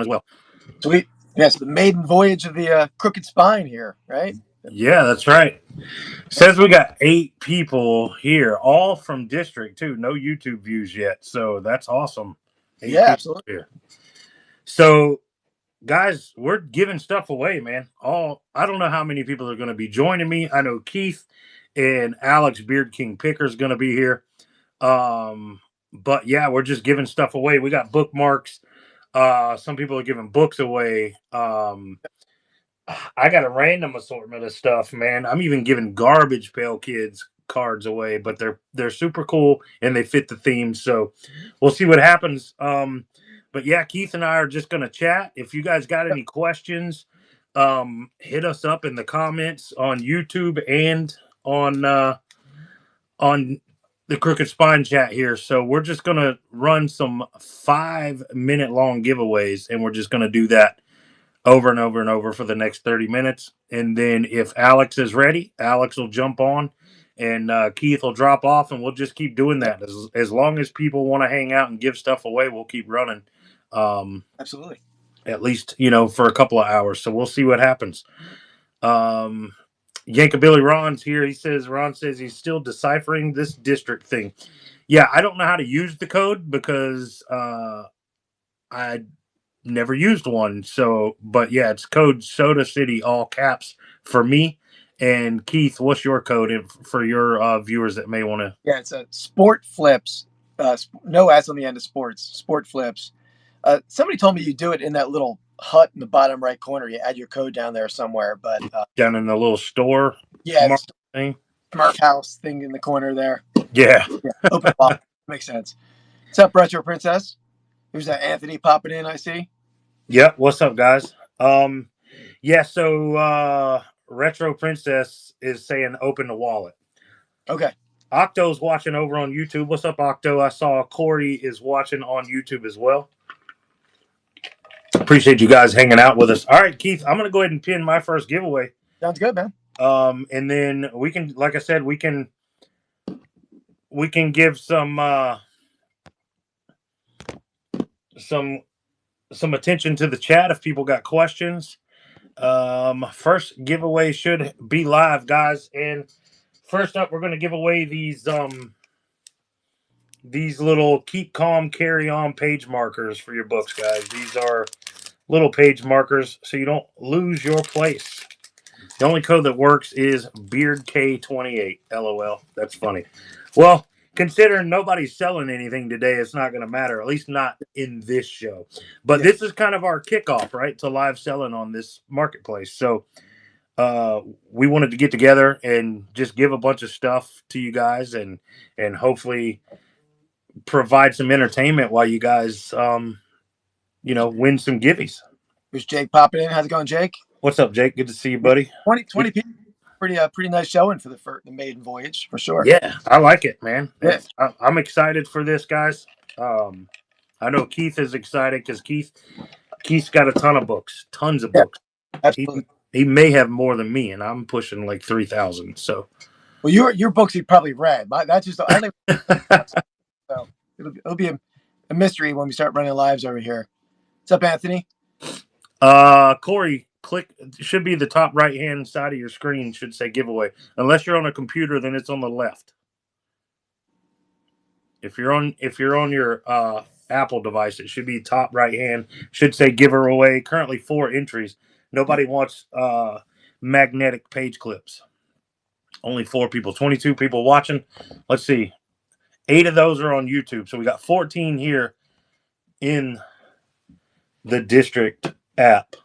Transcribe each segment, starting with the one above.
as well. Sweet. Yes, the maiden voyage of the Crooked Spine here, right? Yeah, that's right. Says we got 8 people here, all from district too. No YouTube views yet, so that's awesome. Eight Yeah, people absolutely. here. So, guys, we're giving stuff away, man. All I don't know how many people are going to be joining me. I know Keith and Alex Beard King Picker is going to be here. But yeah, we're just giving stuff away. We got bookmarks. Some people are giving books away. I got a random assortment of stuff, man. I'm even giving Garbage Pail Kids cards away, but they're super cool and they fit the theme. So we'll see what happens. But yeah, Keith and I are just gonna chat. If you guys got any questions, hit us up in the comments on YouTube and on the Crooked Spine chat here. So we're just gonna run some 5 minute long giveaways, and we're just gonna do that over and over and over for the next 30 minutes. And then if Alex is ready, Alex will jump on and Keith will drop off, and we'll just keep doing that. As long as people want to hang out and give stuff away, we'll keep running. Absolutely. At least, for a couple of hours. So we'll see what happens. Um, Yankabilly Ron's here. Ron says he's still deciphering this district thing. Yeah, I don't know how to use the code because I never used one. So, but yeah, it's code Soda City, all caps for me. And Keith, what's your code for your viewers that may want to? Yeah, it's a Sport Flips. No S on the end of sports. Sport Flips. Somebody told me you do it in that little hut in the bottom right corner. You add your code down there somewhere. But Down in the little store yeah, the thing. Smurf house thing in the corner there. Yeah. Yeah, open box. Makes sense. What's up, Retro Princess? Here's that Anthony popping in, I see. Yep. What's up, guys? Yeah. So Retro Princess is saying open the wallet. Okay. Octo's watching over on YouTube. What's up, Octo? I saw Corey is watching on YouTube as well. Appreciate you guys hanging out with us. All right, Keith, I'm gonna go ahead and pin my first giveaway. Sounds good, man. And then we can, like I said, we can give some some attention to the chat if people got questions. First giveaway should be live, guys. And first up, we're gonna give away these little keep calm, carry on page markers for your books, guys. These are little page markers so you don't lose your place. The only code that works is BeardK28. LOL. That's funny. Well, considering nobody's selling anything today, it's not going to matter, at least not in this show. But Yeah. this is kind of our kickoff, right, to live selling on this marketplace. So we wanted to get together and just give a bunch of stuff to you guys and hopefully provide some entertainment while you guys win some givvies. Here's Jake popping in. How's it going, Jake? What's up, Jake? Good to see you, buddy. 20 people. Pretty nice showing for the maiden voyage for sure. Yeah, I like it, man. Yeah. I'm excited for this, guys. I know Keith is excited because Keith's got a ton of books, tons of Yeah. books. He Absolutely. he may have more than me, and I'm pushing like 3,000. So, Well, your books he probably read. That's just I don't even, so it'll be a mystery when we start running lives over here. What's up, Anthony? Corey, click should be the top right hand side of your screen should say giveaway. Unless you're on a computer, then it's on the left. If you're on your Apple device, it should be top right hand. Should say giveaway. Currently 4 entries. Nobody wants magnetic page clips. Only 4 people. 22 people watching. Let's see. 8 of those are on YouTube. So we got 14 here in the district app.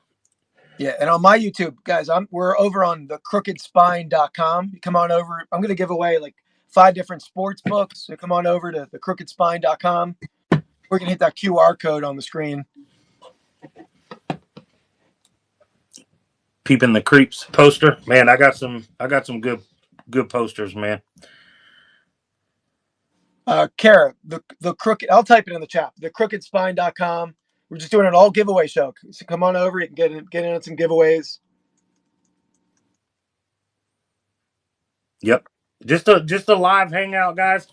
Yeah, and on my YouTube, guys, we're over on the crookedspine.com. You come on over. I'm gonna give away like 5 different sports books. So come on over to the crookedspine.com. We're gonna hit that QR code on the screen. Peeping the Creeps poster. Man, I got some good posters, man. Kara, the crooked, I'll type it in the chat. The crookedspine.com. We're just doing an all giveaway show. So come on over. You can get in on some giveaways. Yep. Just a live hangout, guys.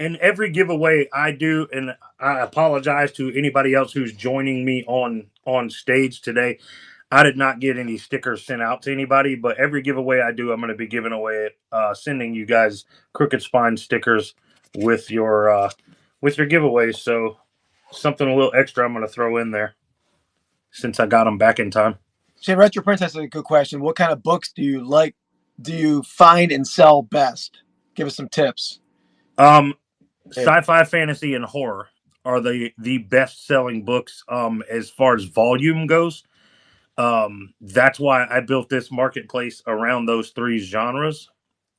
And every giveaway I do, and I apologize to anybody else who's joining me on stage today. I did not get any stickers sent out to anybody, but every giveaway I do, I'm going to be giving away, sending you guys Crooked Spine stickers with your giveaways. So something a little extra I'm going to throw in there since I got them back in time. Say, Retro Princess is a good question. What kind of books do you like? Do you find and sell best? Give us some tips. Sci-fi, fantasy, and horror are the best selling books as far as volume goes. That's why I built this marketplace around those three genres.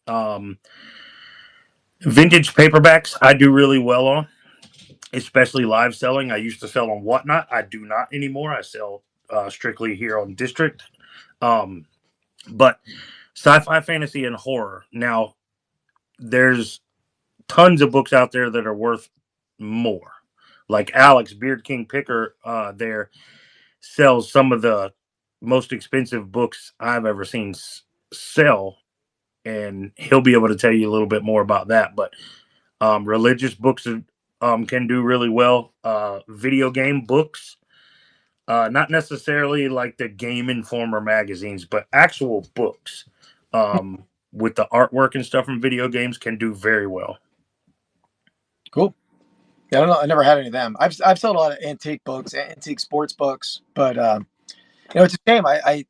Um, Vintage paperbacks I do really well on, especially live selling. I used to sell on Whatnot. I do not anymore. I sell strictly here on District. Um, but sci-fi, fantasy, and horror. Now, there's tons of books out there that are worth more. Like Alex Beard King Picker, there sells some of the most expensive books I've ever seen sell, and he'll be able to tell you a little bit more about that. But religious books can do really well. Video game books, not necessarily like the Game Informer magazines, but actual books with the artwork and stuff from video games can do very well. Cool. Yeah, I don't know. I never had any of them. I've sold a lot of antique books, antique sports books, but it's a shame. I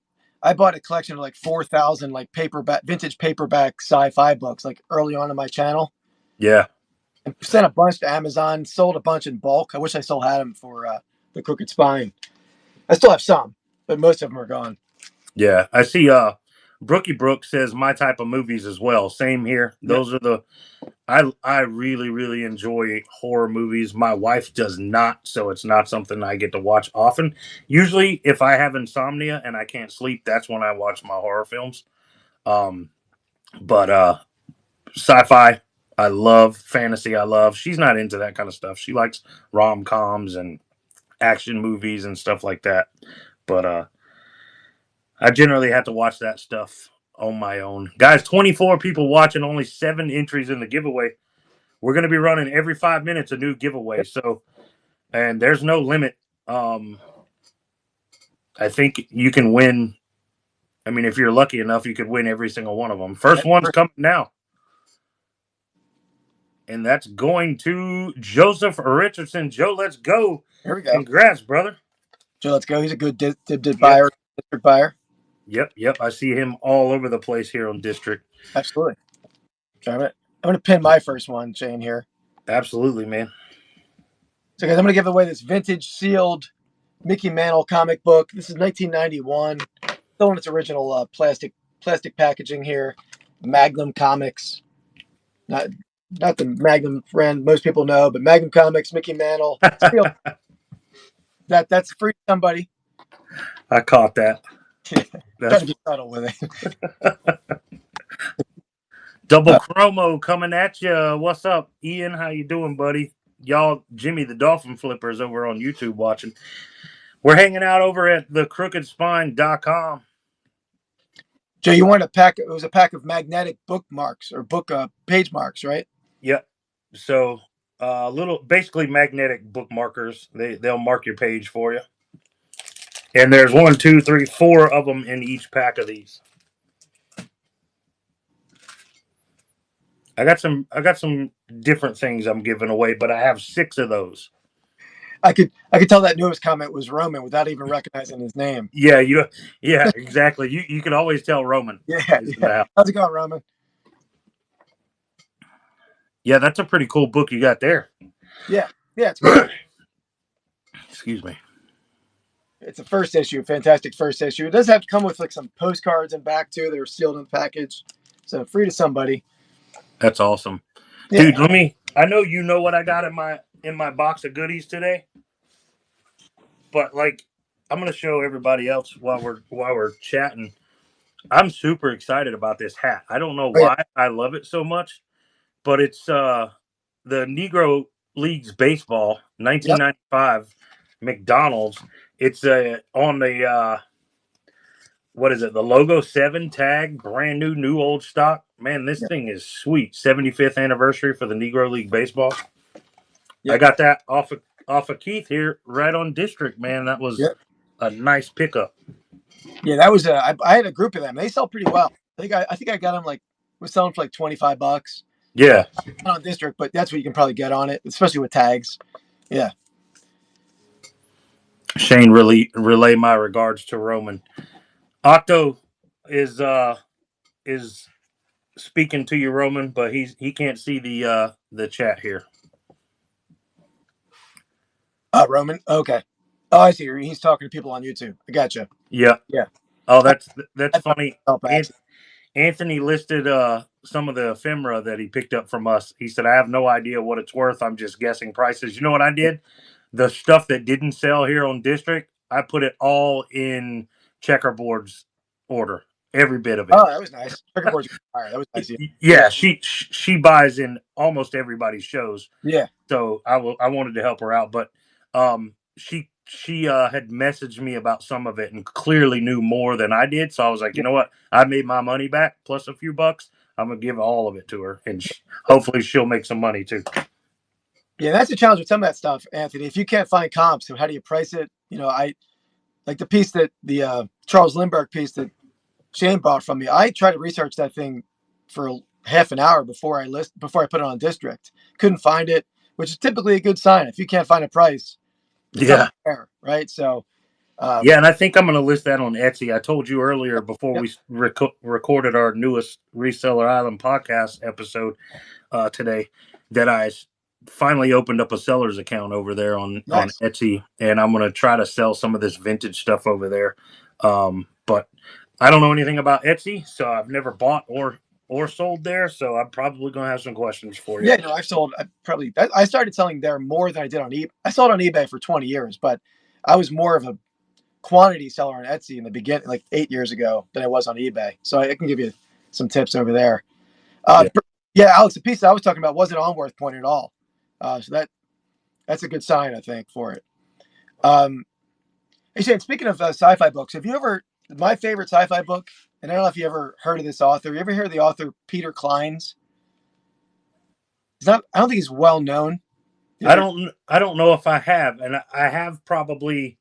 bought a collection of like 4,000 like vintage paperback sci-fi books like early on in my channel. Yeah. And sent a bunch to Amazon, sold a bunch in bulk. I wish I still had them for the Crooked Spine. I still have some, but most of them are gone. Yeah. I see Brookie Brooks says my type of movies as well. Same here. Yep. Those are the I really, really enjoy horror movies. My wife does not, so it's not something I get to watch often. Usually if I have insomnia and I can't sleep, that's when I watch my horror films. But sci-fi I love, fantasy I love. She's not into that kind of stuff. She likes rom-coms and action movies and stuff like that. But I generally have to watch that stuff on my own. Guys, 24 people watching, only 7 entries in the giveaway. We're going to be running every 5 minutes a new giveaway. So, and there's no limit. I think you can win. I mean, if you're lucky enough, you could win every single one of them. First one's coming now. And that's going to Joseph Richardson. Joe, let's go. Here we go. Congrats, brother. Joe, let's go. He's a good buyer, district buyer. Yep. I see him all over the place here on District. Absolutely. So I'm going to pin my first one, Shane, here. Absolutely, man. So, guys, I'm going to give away this vintage sealed Mickey Mantle comic book. This is 1991. Still in its original plastic packaging here. Magnum Comics. Not the Magnum brand most people know, but Magnum Comics, Mickey Mantle. That's free to somebody. I caught that. Trying to be subtle with it. Double Chromo coming at you. What's up, Ian? How you doing, buddy? Y'all, Jimmy the Dolphin Flipper is over on YouTube watching. We're hanging out over at thecrookedspine.com. Joe, you wanted a pack. It was a pack of magnetic bookmarks or book page marks, right? Yep. So, basically magnetic bookmarkers. They'll mark your page for you. And there's 1, 2, 3, 4 of them in each pack of these. I got some different things I'm giving away, but I have 6 of those. I could tell that newest comment was Roman without even recognizing his name. Yeah, exactly. You can always tell Roman. Yeah. How's it going, Roman? Yeah, that's a pretty cool book you got there. Yeah, it's great. Excuse me. It's a first issue, fantastic first issue. It does have to come with like some postcards and back too. They're sealed in the package, so free to somebody. That's awesome, yeah. Dude. I know you know what I got in my box of goodies today, but like I'm gonna show everybody else while we're chatting. I'm super excited about this hat. I don't know why I love it so much, but it's the Negro Leagues Baseball 1995 McDonald's. It's on the what is it? The Logo 7 tag, brand new old stock. Man, this Yeah. thing is sweet. 75th anniversary for the Negro League Baseball. I Yep. got that off of Keith here, right on District. Man, that was Yep. a nice pickup. Yeah, that was I had a group of them. They sell pretty well. I think I got them like was selling for like $25. Yeah, Not on District, but that's what you can probably get on it, especially with tags. Yeah. Shane, relay my regards to Roman. Octo is speaking to you, Roman, but he can't see the chat here. Roman. Okay. Oh, I see. He's talking to people on YouTube. I gotcha. Yeah. Yeah. Oh, I, that's I thought funny. help accent. Anthony listed some of the ephemera that he picked up from us. He said, "I have no idea what it's worth. I'm just guessing prices." You know what I did? The stuff that didn't sell here on District, I put it all in Checkerboard's order. Every bit of it. Oh, that was nice. Checkerboard's fire. That was nice. Yeah. Yeah, she buys in almost everybody's shows. Yeah. So I wanted to help her out, but she had messaged me about some of it and clearly knew more than I did. So I was like, you Yeah. know what? I made my money back plus a few bucks. I'm gonna give all of it to her, and hopefully she'll make some money too. Yeah, that's the challenge with some of that stuff, Anthony. If you can't find comps, so how do you price it? I like the piece that the Charles Lindbergh piece that Shane bought from me. I tried to research that thing for half an hour before I put it on District. Couldn't find it, which is typically a good sign. If you can't find a price, it's not Yeah, fair, right? So, yeah, and I think I'm gonna list that on Etsy. I told you earlier before yep, we recorded our newest Reseller Island podcast episode today that I finally opened up a seller's account over there on nice. Etsy, and I'm gonna try to sell some of this vintage stuff over there. But I don't know anything about Etsy, so I've never bought or sold there. So I'm probably gonna have some questions for you. Yeah, no, I've sold. I started selling there more than I did on eBay. I sold on eBay for 20 years, but I was more of a quantity seller on Etsy in the beginning, like 8 years ago, than I was on eBay. So I can give you some tips over there. Uh, Yeah. yeah, Alex, the piece that I was talking about wasn't on Worth Point at all. So that's a good sign, I think, for it. Um, hey, Shane, speaking of sci-fi books, have you ever my favorite sci-fi book? And I don't know if you ever heard of this author. You ever hear of the author Peter Klein's? He's not. I don't think he's well known. You ever? I don't know if I have, and I have probably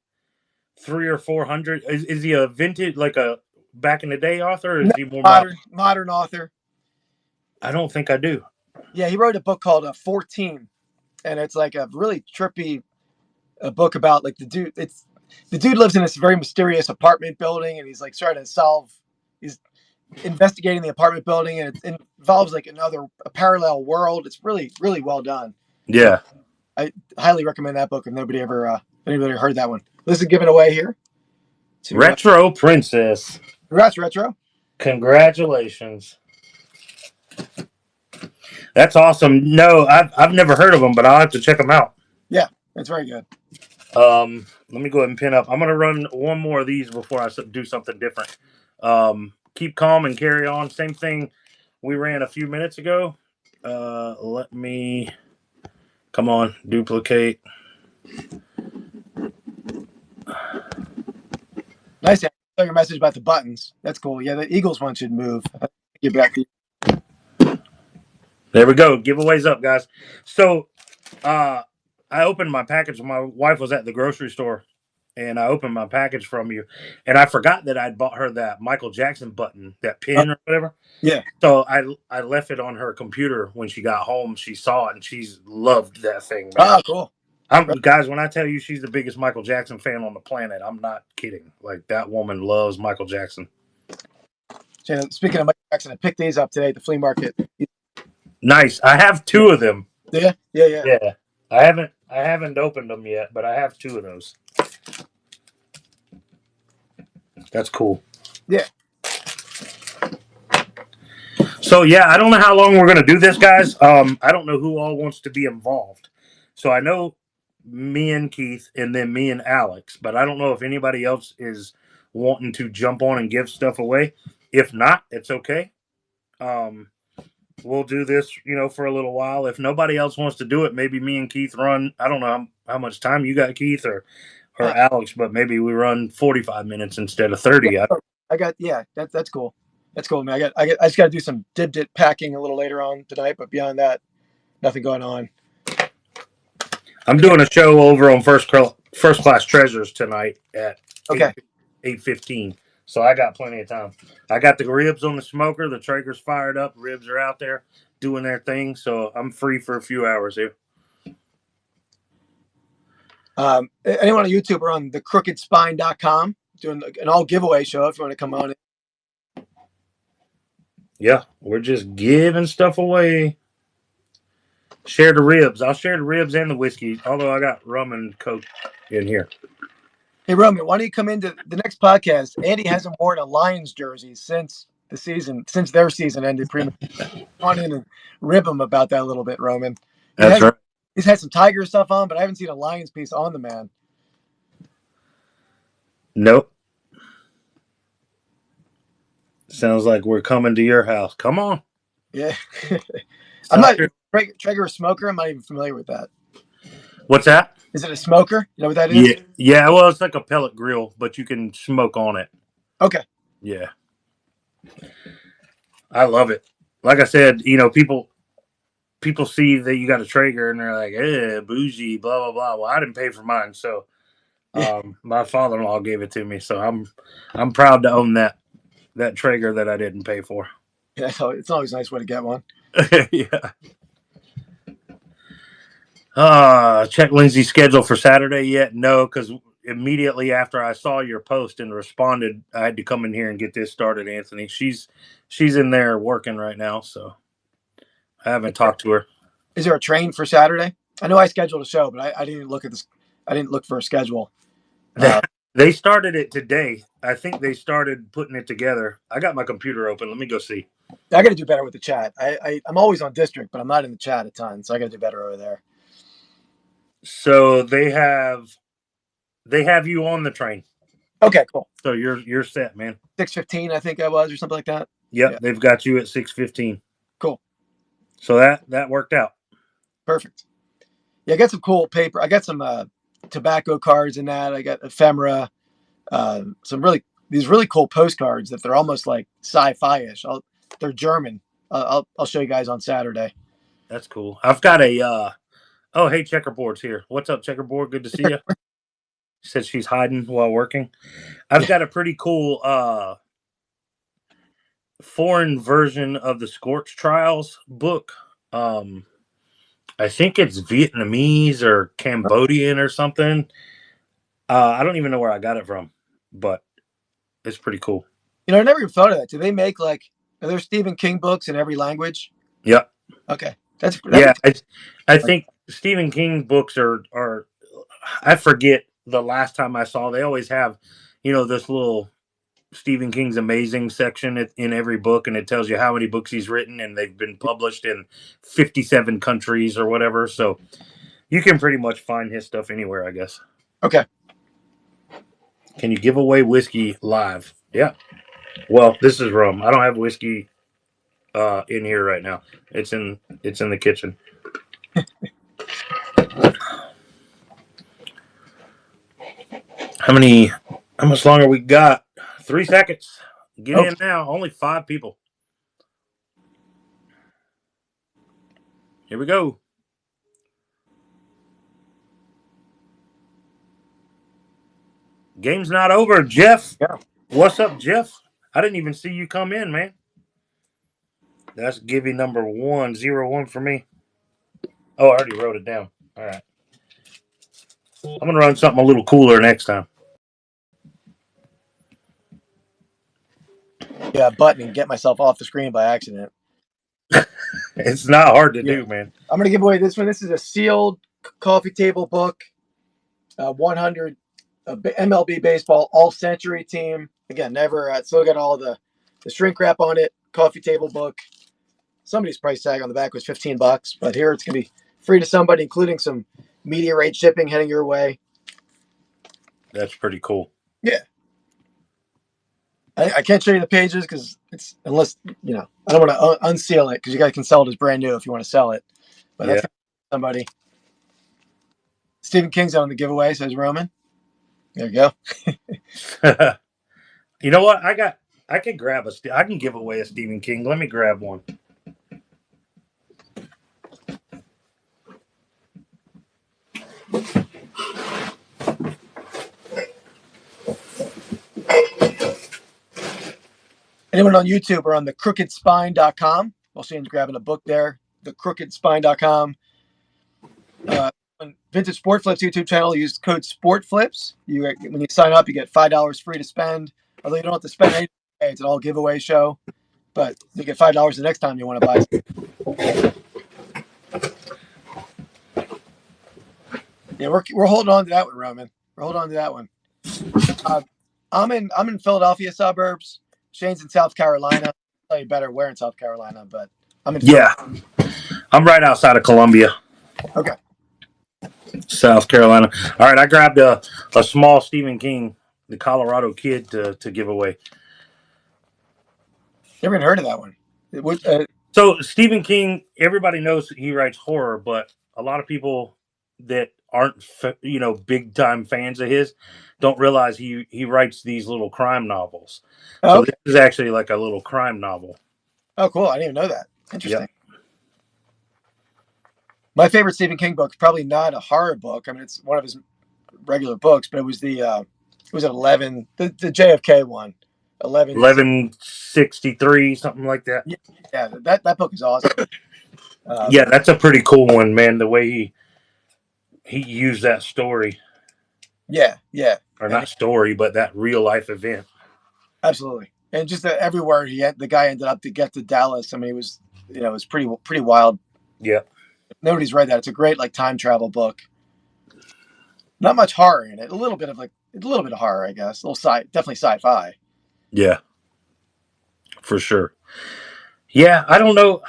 300 or 400. Is he a vintage like a back in the day author, or No, is he more modern? modern author. I don't think I do. Yeah, he wrote a book called 14, and it's like a really trippy book about like the dude. It's the dude lives in this very mysterious apartment building, and he's like trying to solve. He's investigating the apartment building, and it involves like a parallel world. It's really well done. So Yeah. I highly recommend that book. If anybody heard that one, this is giving away here to Retro Princess. congrats retro. Congratulations. That's awesome. No, I've never heard of them, but I'll have to check them out. Yeah, it's very good. Let me go ahead and pin up. I'm gonna run one more of these before I do something different. Keep calm and carry on. Same thing we ran a few minutes ago. Let me come on, duplicate. Nice. I saw your message about the buttons. That's cool. Yeah, the Eagles one should move. Get back to you. There we go. Giveaways up, guys. So, I opened my package. My wife was at the grocery store, and I opened my package from you, and I forgot that I'd bought her that Michael Jackson button, that Uh, pin or whatever. yeah. So I left it on her computer when she got home. She saw it and she's loved that thing, man. Oh, cool. Guys, when I tell you she's the biggest Michael Jackson fan on the planet, I'm not kidding. Like that woman loves Michael Jackson. Speaking of Mike Jackson, I picked these up today at the flea market. Nice. I have two of them. Yeah, yeah, yeah. Yeah. I haven't opened them yet, but I have two of those. That's cool. Yeah. So yeah, I don't know how long we're gonna do this, guys. I don't know who all wants to be involved. So I know me and Keith, and then me and Alex, but I don't know if anybody else is wanting to jump on and give stuff away. If not, it's okay. Um, we'll do this, for a little while. If nobody else wants to do it, maybe me and Keith run. I don't know how much time you got, Keith, or Uh, Alex, but maybe we run 45 minutes instead of yeah. 30. That's cool. That's cool, man. I just got to do some dip packing a little later on tonight, but beyond that, nothing going on. I'm doing a show over on First Class Treasures tonight at Okay. 8:15. So I got plenty of time. I got the ribs on the smoker. The Traeger's fired up. Ribs are out there doing their thing. So I'm free for a few hours here. Anyone on YouTube or on thecrookedspine.com doing an all giveaway show if you want to come on. Yeah, we're just giving stuff away. Share the ribs. I'll share the ribs and the whiskey, although I got rum and Coke in here. Hey, Roman, why don't you come into the next podcast? Andy hasn't worn a Lions jersey since their season ended. Come on in and rib him about that a little bit, Roman. That's right. He's had some Tiger stuff on, but I haven't seen a Lions piece on the man. Nope. Sounds like we're coming to your house. Come on. Yeah. I'm not Traeger a smoker. I'm not even familiar with that. What's that? Is it a smoker? You know what that is? Yeah. Well, it's like a pellet grill, but you can smoke on it. Okay. Yeah. I love it. Like I said, people see that you got a Traeger and they're like, bougie, blah blah blah. Well, I didn't pay for mine, so my father-in-law gave it to me. So I'm proud to own that Traeger that I didn't pay for. Yeah, so it's always a nice way to get one. Yeah. Check Lindsay's schedule for Saturday yet? No, because immediately after I saw your post and responded, I had to come in here and get this started, Anthony. She's in there working right now, so I haven't talked to her. Is there a train for Saturday? I know I scheduled a show, but I didn't look at this. I didn't look for a schedule. They started it today. I think they started putting it together. I got my computer open. Let me go see. I got to do better with the chat. I'm always on district, but I'm not in the chat a ton, so I got to do better over there. So they have you on the train. Okay, cool. So you're set, man. 6:15, I think I was, or something like that. Yep, yeah. They've got you at 6:15. Cool. So that worked out. Perfect. Yeah, I got some cool paper. I got some tobacco cards in that. I got ephemera. These really cool postcards that they're almost like sci-fi-ish. They're German. I'll show you guys on Saturday. That's cool. I've got a oh, hey, Checkerboard's here. What's up, Checkerboard? Good to see you. She said she's hiding while working. I've got a pretty cool foreign version of the Scorch Trials book. I think it's Vietnamese or Cambodian or something. I don't even know where I got it from, but it's pretty cool. I never even thought of that. Do they make are there Stephen King books in every language? Yep. Okay. I think Stephen King books are I forget the last time I saw. They always have, this little Stephen King's amazing section in every book, and it tells you how many books he's written, and they've been published in 57 countries or whatever. So you can pretty much find his stuff anywhere, I guess. Okay. Can you give away whiskey live? Yeah. Well, this is rum. I don't have whiskey in here right now. It's in the kitchen. How much longer we got? 3 seconds. Get in now. Only 5 people. Here we go. Game's not over. Jeff. Yeah. What's up, Jeff? I didn't even see you come in, man. That's Gibby number 101 for me. Oh, I already wrote it down. All right. I'm going to run something a little cooler next time. Yeah, button and get myself off the screen by accident. It's not hard to do, man. I'm going to give away this one. This is a sealed coffee table book. 100 MLB baseball all-century team. Again, never still got all the shrink wrap on it. Coffee table book. Somebody's price tag on the back was $15, but here it's going to be free to somebody, including some media rate shipping heading your way. That's pretty cool. Yeah. I can't show you the pages because it's unless I don't want to unseal it because you guys can sell it as brand new if you want to sell it. But that's somebody. Stephen King's on the giveaway, says Roman. There you go. You know what? I I could grab I can give away a Stephen King. Let me grab one. Anyone on YouTube or on the crookedspine.com? Well, Shane's grabbing a book there. The crookedspine.com. On Vintage Sport Flips YouTube channel, use code SportFlips. When you sign up, you get $5 free to spend. Although you don't have to spend anything, it's an all giveaway show. But you get $5 the next time you want to buy. Yeah, we're holding on to that one, Roman. We're holding on to that one. I'm in Philadelphia suburbs. Shane's in South Carolina. I'll tell you better where in South Carolina, but I'm in Yeah, I'm right outside of Columbia, Okay. South Carolina. All right, I grabbed a small Stephen King, the Colorado Kid, to give away. Never even heard of that one. So Stephen King, everybody knows he writes horror, but a lot of people that aren't big time fans of his don't realize he writes these little crime novels. So okay. this is actually like a little crime novel. Oh, cool. I didn't even know that. Interesting. Yep. My favorite Stephen King book, probably not a horror book. I mean, it's one of his regular books, but it was it was an 11, the JFK one. 1163, something like that. Yeah, that book is awesome. Yeah, that's a pretty cool one, man. The way he used that story. Yeah. Or not story, but that real life event. Absolutely. And just everywhere the guy ended up to get to Dallas. I mean, it was pretty wild. Yeah. Nobody's read that. It's a great like time travel book. Not much horror in it. A little bit of horror, I guess. A little definitely sci-fi. Yeah. For sure. Yeah, I don't know.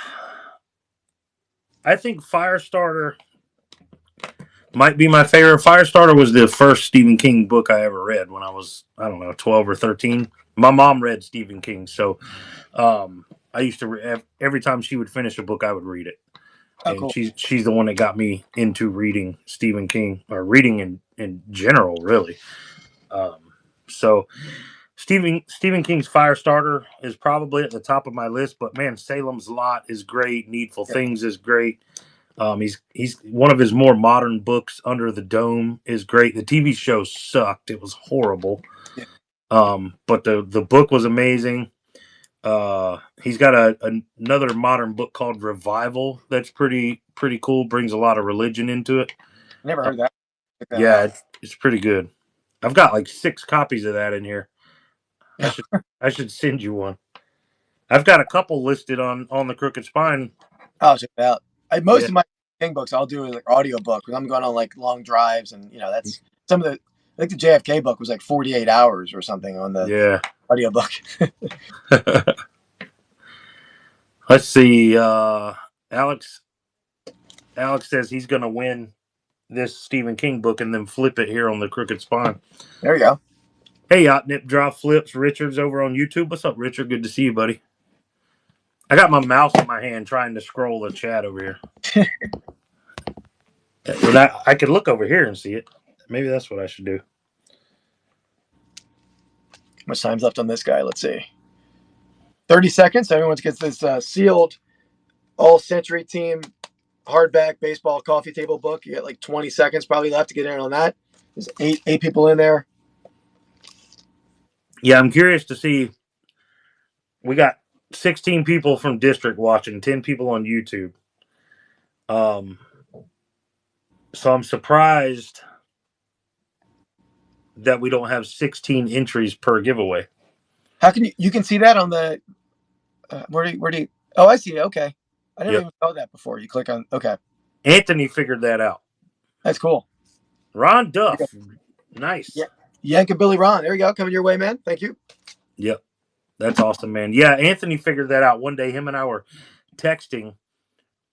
I think Firestarter might be my favorite. Firestarter was the first Stephen King book I ever read when I was, I don't know, 12 or 13. My mom read Stephen King, so I used to every time she would finish a book, I would read it. Oh, And cool. she's the one that got me into reading Stephen King, or reading in general, really. So Stephen King's Firestarter is probably at the top of my list, but man, Salem's Lot is great. Needful Things is great. He's one of his more modern books. Under the Dome is great. The TV show sucked; it was horrible. Yeah. But the book was amazing. He's got another modern book called Revival that's pretty cool. Brings a lot of religion into it. Never heard that. Yeah, it's pretty good. I've got like 6 copies of that in here. I should send you one. I've got a couple listed on the Crooked Spine. I'll check it out. Most of my King books I'll do is like audio book because I'm going on like long drives, and that's some of the. I think the JFK book was like 48 hours or something on the audio book. Let's see. Alex says he's going to win this Stephen King book and then flip it here on the Crooked Spine. There you go. Hey, Nip Drop Flips. Richard's over on YouTube. What's up, Richard? Good to see you, buddy. I got my mouse in my hand trying to scroll the chat over here. I could look over here and see it. Maybe that's what I should do. How much time's left on this guy? Let's see. 30 seconds. Everyone gets this sealed All Century Team hardback baseball coffee table book. You get like 20 seconds probably left to get in on that. There's eight people in there. Yeah, I'm curious to see. We got 16 people from District watching, 10 people on YouTube. So I'm surprised that we don't have 16 entries per giveaway. How can you can see that on the where do you oh, I see it. Okay. I never even saw that before. You click on okay. Anthony figured that out. That's cool. Ron Duff. Nice. Yeah. Yank Billy Ron. There you go. Coming your way, man. Thank you. Yep. That's awesome, man. Yeah, Anthony figured that out. One day him and I were texting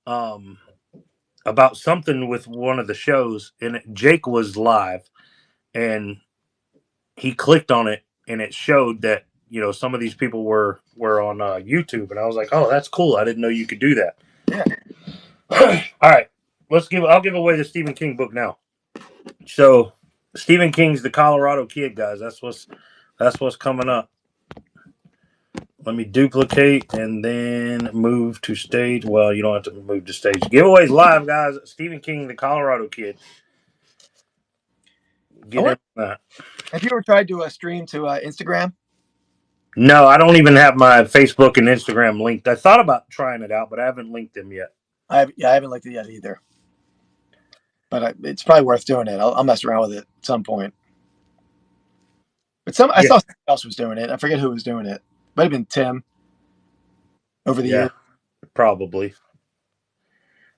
about something with one of the shows, and Jake was live, and he clicked on it, and it showed that some of these people were on YouTube, and I was like, oh, that's cool. I didn't know you could do that. Yeah. All right, I'll give away the Stephen King book now. So Stephen King's The Colorado Kid, guys. That's what's coming up. Let me duplicate and then move to stage. Well, you don't have to move to stage. Giveaways live, guys. Stephen King, the Colorado kid. I Get in wonder, on that. have you ever tried to stream to Instagram? No, I don't even have my Facebook and Instagram linked. I thought about trying it out, but I haven't linked them yet. I haven't looked at it yet either. But it's probably worth doing it. I'll mess around with it at some point. But I Yeah, saw somebody else was doing it. I forget who was doing it. Might have been Tim over the yeah, years. probably.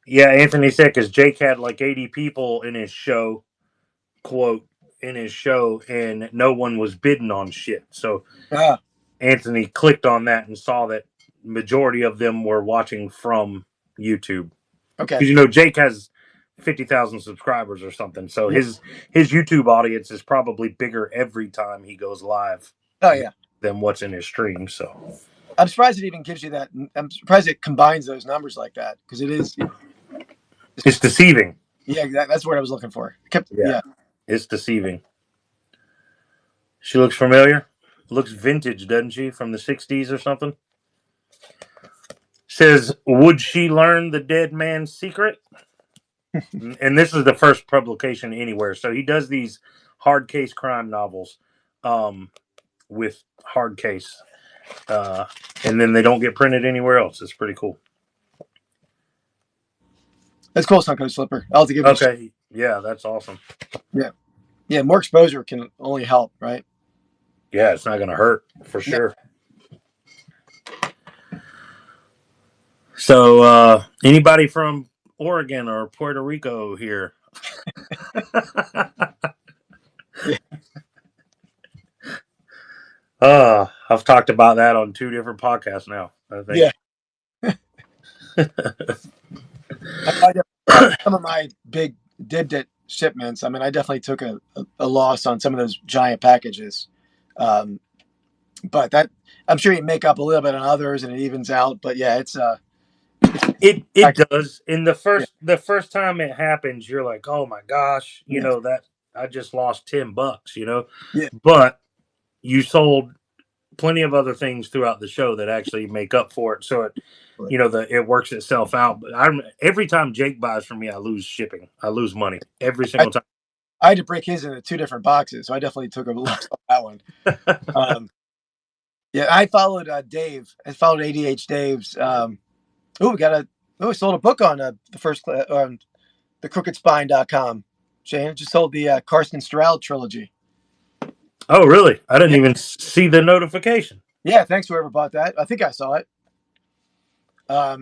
Yeah, Anthony said because Jake had like 80 people in his show, quote, in his show, and no one was bidding on shit. So Ah, Anthony clicked on that and saw that majority of them were watching from YouTube. okay. Because you know Jake has 50,000 subscribers or something, so Yeah. his YouTube audience is probably bigger every time he goes live Oh yeah. than what's in his stream. So I'm surprised it even gives you that. I'm surprised it combines those numbers like that because it is. it's deceiving. Yeah, that's what I was looking for. Yeah, Yeah. it's deceiving. She looks familiar. Looks vintage, doesn't she? From the 60s or something. Says, would she learn the dead man's secret? And this is the first publication anywhere. So he does these hard case crime novels with hard case. And then they don't get printed anywhere else. It's pretty cool. That's cool, Suncoast Slipper. I'll have to give it a shot. Okay. Yeah, that's awesome. Yeah. Yeah, more exposure can only help, right? Yeah, it's not going to hurt for Yeah. sure. So, anybody from Oregon or Puerto Rico here? Yeah. I've talked about that on 2 different podcasts now, I think. Yeah. Some of my big did shipments. I mean, I definitely took a loss on some of those giant packages. But that I'm sure you make up a little bit on others and it evens out. But yeah, it's It does. In yeah, the first time it happens, you're like, oh my gosh, yeah, that I just lost $10, yeah. But you sold plenty of other things throughout the show that actually make up for it. So it works itself out. But every time Jake buys from me, I lose shipping. I lose money every I, single time. I had to break his into 2 different boxes, so I definitely took a loss on that one. Yeah, I followed Dave. I followed ADH Dave's. We sold a book on the first on the crooked.spine.com. Shane just sold the Karsten Stroud trilogy. Oh, really? I didn't Yeah, even see the notification. yeah. Thanks whoever bought that. I think I saw it. What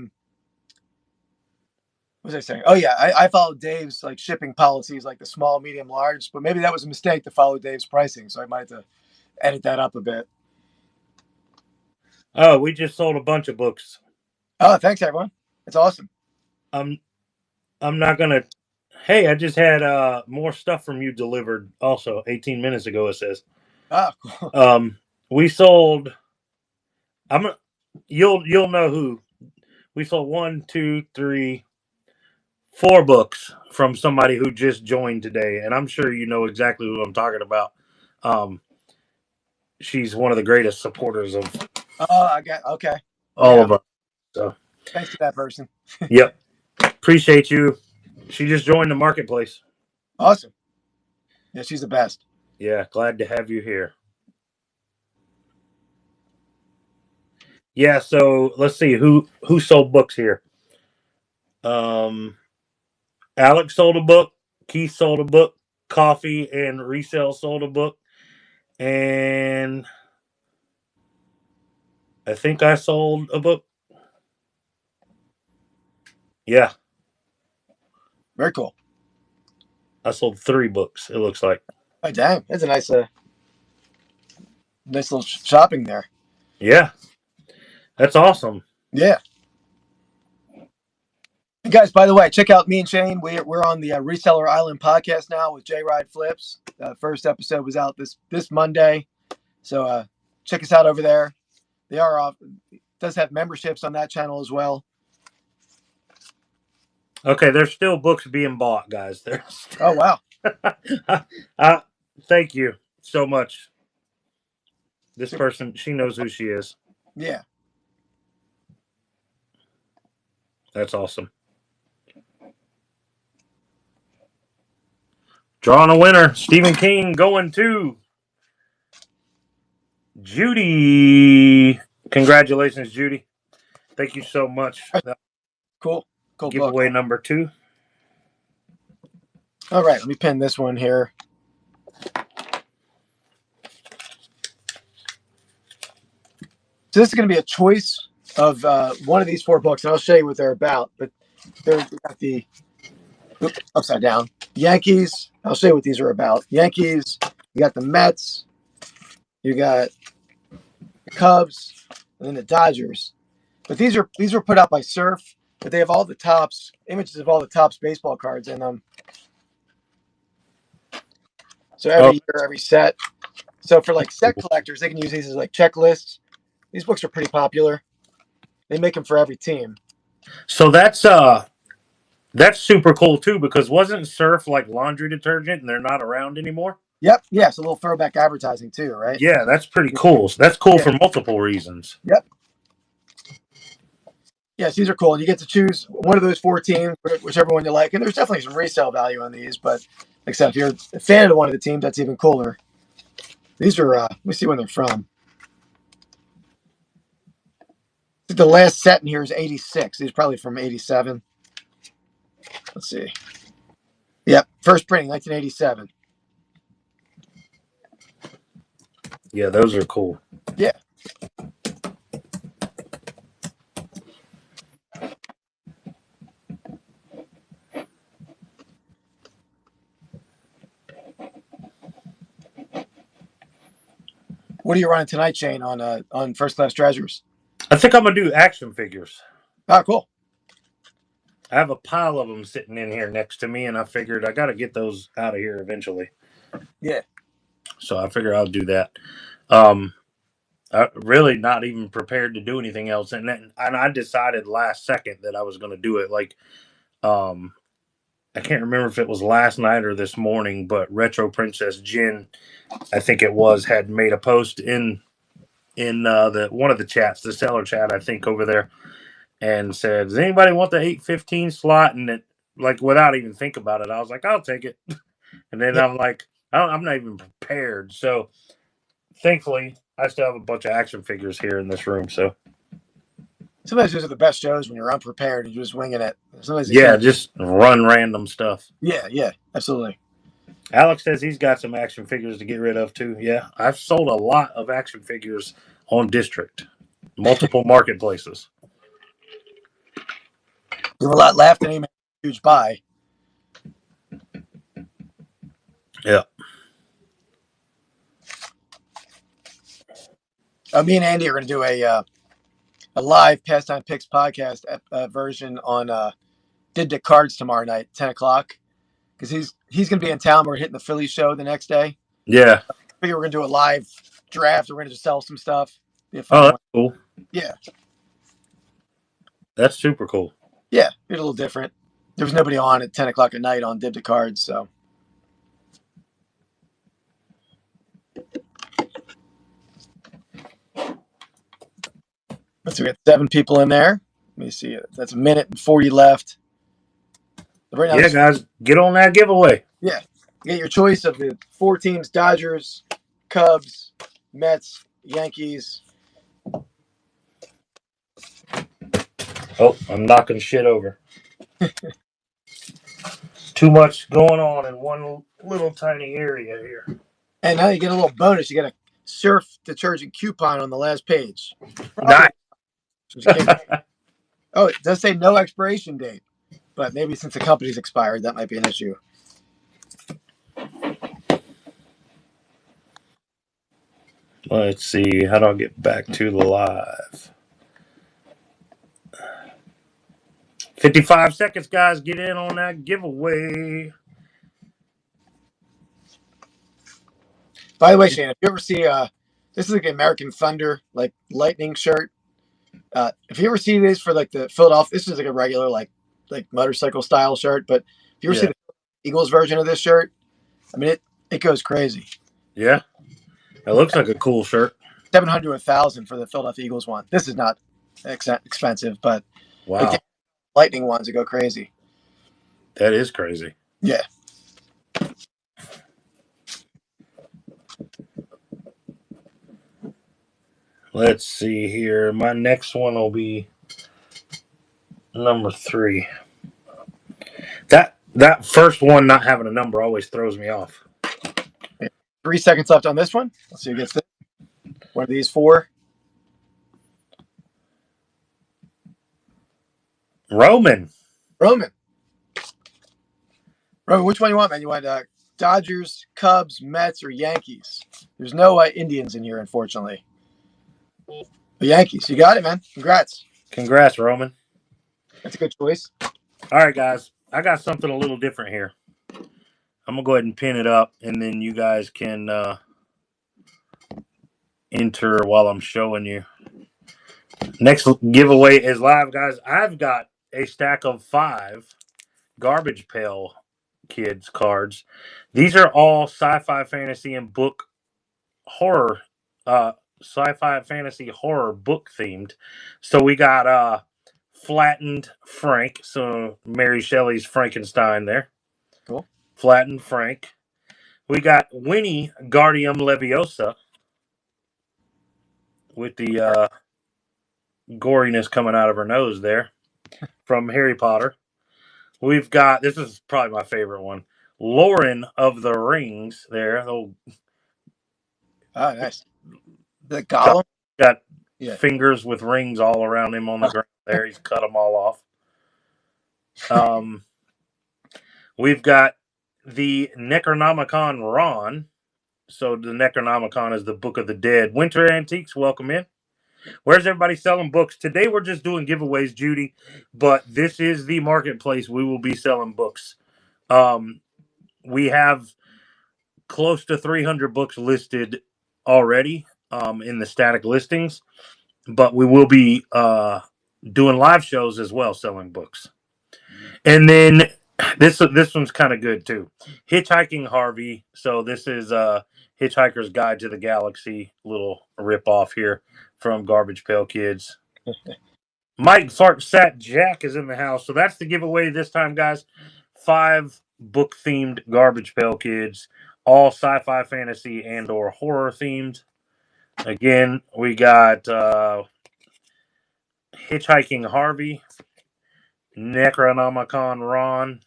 was I saying? Oh yeah, I followed Dave's like shipping policies, like the small, medium, large. But maybe that was a mistake to follow Dave's pricing, so I might have to edit that up a bit. Oh, we just sold a bunch of books. Oh, thanks everyone. It's awesome. I'm I'm not gonna. Hey, I just had more stuff from you delivered. Also, 18 minutes ago, it says. Ah, cool. We sold. I'm. You'll know who. We sold 1, 2, 3, 4 books from somebody who just joined today, and I'm sure you know exactly who I'm talking about. Um, she's one of the greatest supporters of Oh, I got okay. all Yeah, of us. So, thanks to that person. yep, appreciate you. She just joined the marketplace. Awesome. Yeah, she's the best. Yeah, glad to have you here. Yeah, so let's see who sold books here. Um, Alex sold a book. Keith sold a book. Coffee and Resale sold a book, and I think I sold a book. Yeah, Very cool. I sold 3 books. It looks like. Oh, dang, that's a nice little shopping there. Yeah, that's awesome. Yeah. Hey guys, by the way, check out me and Shane. We're on the Reseller Island podcast now with J Ride Flips. First episode was out this Monday, so check us out over there. They are off. Does have memberships on that channel as well. Okay, there's still books being bought, guys. There's. Oh wow! Thank you so much. This person, she knows who she is. Yeah. That's awesome. Drawing a winner. Stephen King going to Judy. Congratulations, Judy. Thank you so much. Cool. Cool book. Giveaway number 2. All right. Let me pin this one here. So this is going to be a choice of one of these 4 books, and I'll show you what they're about. But they're got the upside down Yankees. I'll show you what these are about. Yankees. You got the Mets. You got the Cubs, and then the Dodgers. But these were put out by Surf, but they have all the Topps images of all the Topps baseball cards in them. So every year, every set. So for like set collectors, they can use these as like checklists. These books are pretty popular. They make them for every team. So that's super cool too, because wasn't Surf like laundry detergent and they're not around anymore? Yep. Yeah. It's a little throwback advertising too, right? Yeah, that's pretty cool. So that's cool Yeah. for multiple reasons. Yep. Yes, these are cool. And you get to choose one of those 4 teams, whichever one you like. And there's definitely some resale value on these, but except if you're a fan of one of the teams, that's even cooler. These are, let me see when they're from. The last set in here is 86. These are probably from 87. Let's see. Yep. First printing, 1987. Yeah, those are cool. Yeah. What are you running tonight, Shane, on First Class Treasures? I think I'm gonna do action figures. Oh, cool. I have a pile of them sitting in here next to me, and I figured I got to get those out of here eventually. Yeah. So I figure I'll do that. I'm really not even prepared to do anything else, and I decided last second that I was going to do it. Like, I can't remember if it was last night or this morning, but Retro Princess Jen, I think it was, had made a post in the one of the chats, the seller chat, I think, over there, and said, "Does anybody want the 815 slot?" And it, like, without even thinking about it, I was like, "I'll take it." And then Yeah. I'm like, I'm not even prepared. So thankfully, I still have a bunch of action figures here in this room. So Sometimes those are the best shows when you're unprepared and you're just winging it. Sometimes yeah, just run random stuff. Yeah, absolutely. Alex says he's got some action figures to get rid of too. Yeah, I've sold a lot of action figures on District, multiple marketplaces. You have a lot left and a huge buy. Yeah. Me and Andy are going to do a live Pastime Picks podcast version on Did the Cards tomorrow night, 10 o'clock. Because he's going to be in town. We're hitting the Philly show the next day. Yeah. I figure we're going to do a live draft. We're going to just sell some stuff. Be a Oh, fun that's one. cool. Yeah. That's super cool. Yeah, it's a little different. There was nobody on at 10 o'clock at night on Did the Cards, so. Let's see, we got 7 people in there. Let me see. That's a minute and 40 left. Right now, yeah, guys, get on that giveaway. Yeah. You get your choice of the 4 teams: Dodgers, Cubs, Mets, Yankees. Oh, I'm knocking shit over. Too much going on in one little tiny area here. And now you get a little bonus. You get a Surf detergent coupon on the last page. Nice. Oh, it does say no expiration date, but maybe since the company's expired, that might be an issue. Let's see. How do I get back to the live? 55 seconds, guys. Get in on that giveaway. By the way, Shane, if you ever see this is like an American Thunder like lightning shirt. If you ever see this for like the Philadelphia, this is like a regular like motorcycle style shirt. But if you ever see the Eagles version of this shirt, I mean it goes crazy. Yeah, it looks like a cool shirt. 700 to 1,000 for the Philadelphia Eagles one. This is not expensive, but like Wow, the Lightning ones that go crazy. that is crazy. Yeah. Let's see here. My next one will be number 3. That first one not having a number always throws me off. 3 seconds left on this one. Let's see who gets this. One of these 4. Roman. Roman. Roman, which one you want, man? You want Dodgers, Cubs, Mets, or Yankees? There's no Indians in here, unfortunately. The Yankees. You got it, man. Congrats. Congrats, Roman. That's a good choice. All right, guys. I got something a little different here. I'm going to go ahead and pin it up, and then you guys can enter while I'm showing you. Next giveaway is live, guys. I've got a stack of 5 Garbage Pail Kids cards. These are all sci-fi, fantasy, and book horror, sci-fi, fantasy, horror book themed. So we got Flattened Frank, so Mary Shelley's Frankenstein there. Cool. Flattened Frank. We got Winnie Guardium Leviosa with the goriness coming out of her nose there from Harry Potter. We've got, this is probably my favorite one, Lauren of the Rings there. Oh, nice. The Gollum? Got fingers with rings all around him on the ground there. He's cut them all off. We've got the Necronomicon Ron. So the Necronomicon is the Book of the Dead. Winter Antiques, welcome in. Where's everybody selling books? Today we're just doing giveaways, Judy, but this is the marketplace. We will be selling books. We have close to 300 books listed already in the static listings, but we will be doing live shows as well, selling books. And then this one's kind of good too. Hitchhiking Harvey. So this is Hitchhiker's Guide to the Galaxy, little rip off here from Garbage Pail Kids. Mike Fart Sat Jack is in the house. So that's the giveaway this time, guys. 5 book themed Garbage Pail Kids, all sci-fi, fantasy, and or horror themed. Again, we got Hitchhiking Harvey, Necronomicon Ron,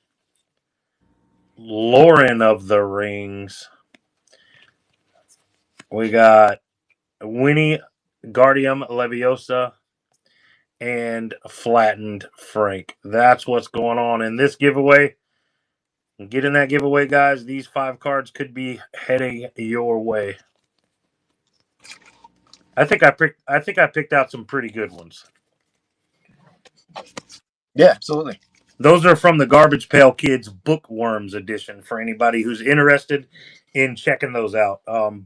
Lauren of the Rings. We got Winnie Guardium Leviosa and Flattened Frank. That's what's going on in this giveaway. Get in that giveaway, guys. These 5 cards could be heading your way. I think I picked out some pretty good ones. Yeah, absolutely. Those are from the Garbage Pail Kids Bookworms edition for anybody who's interested in checking those out.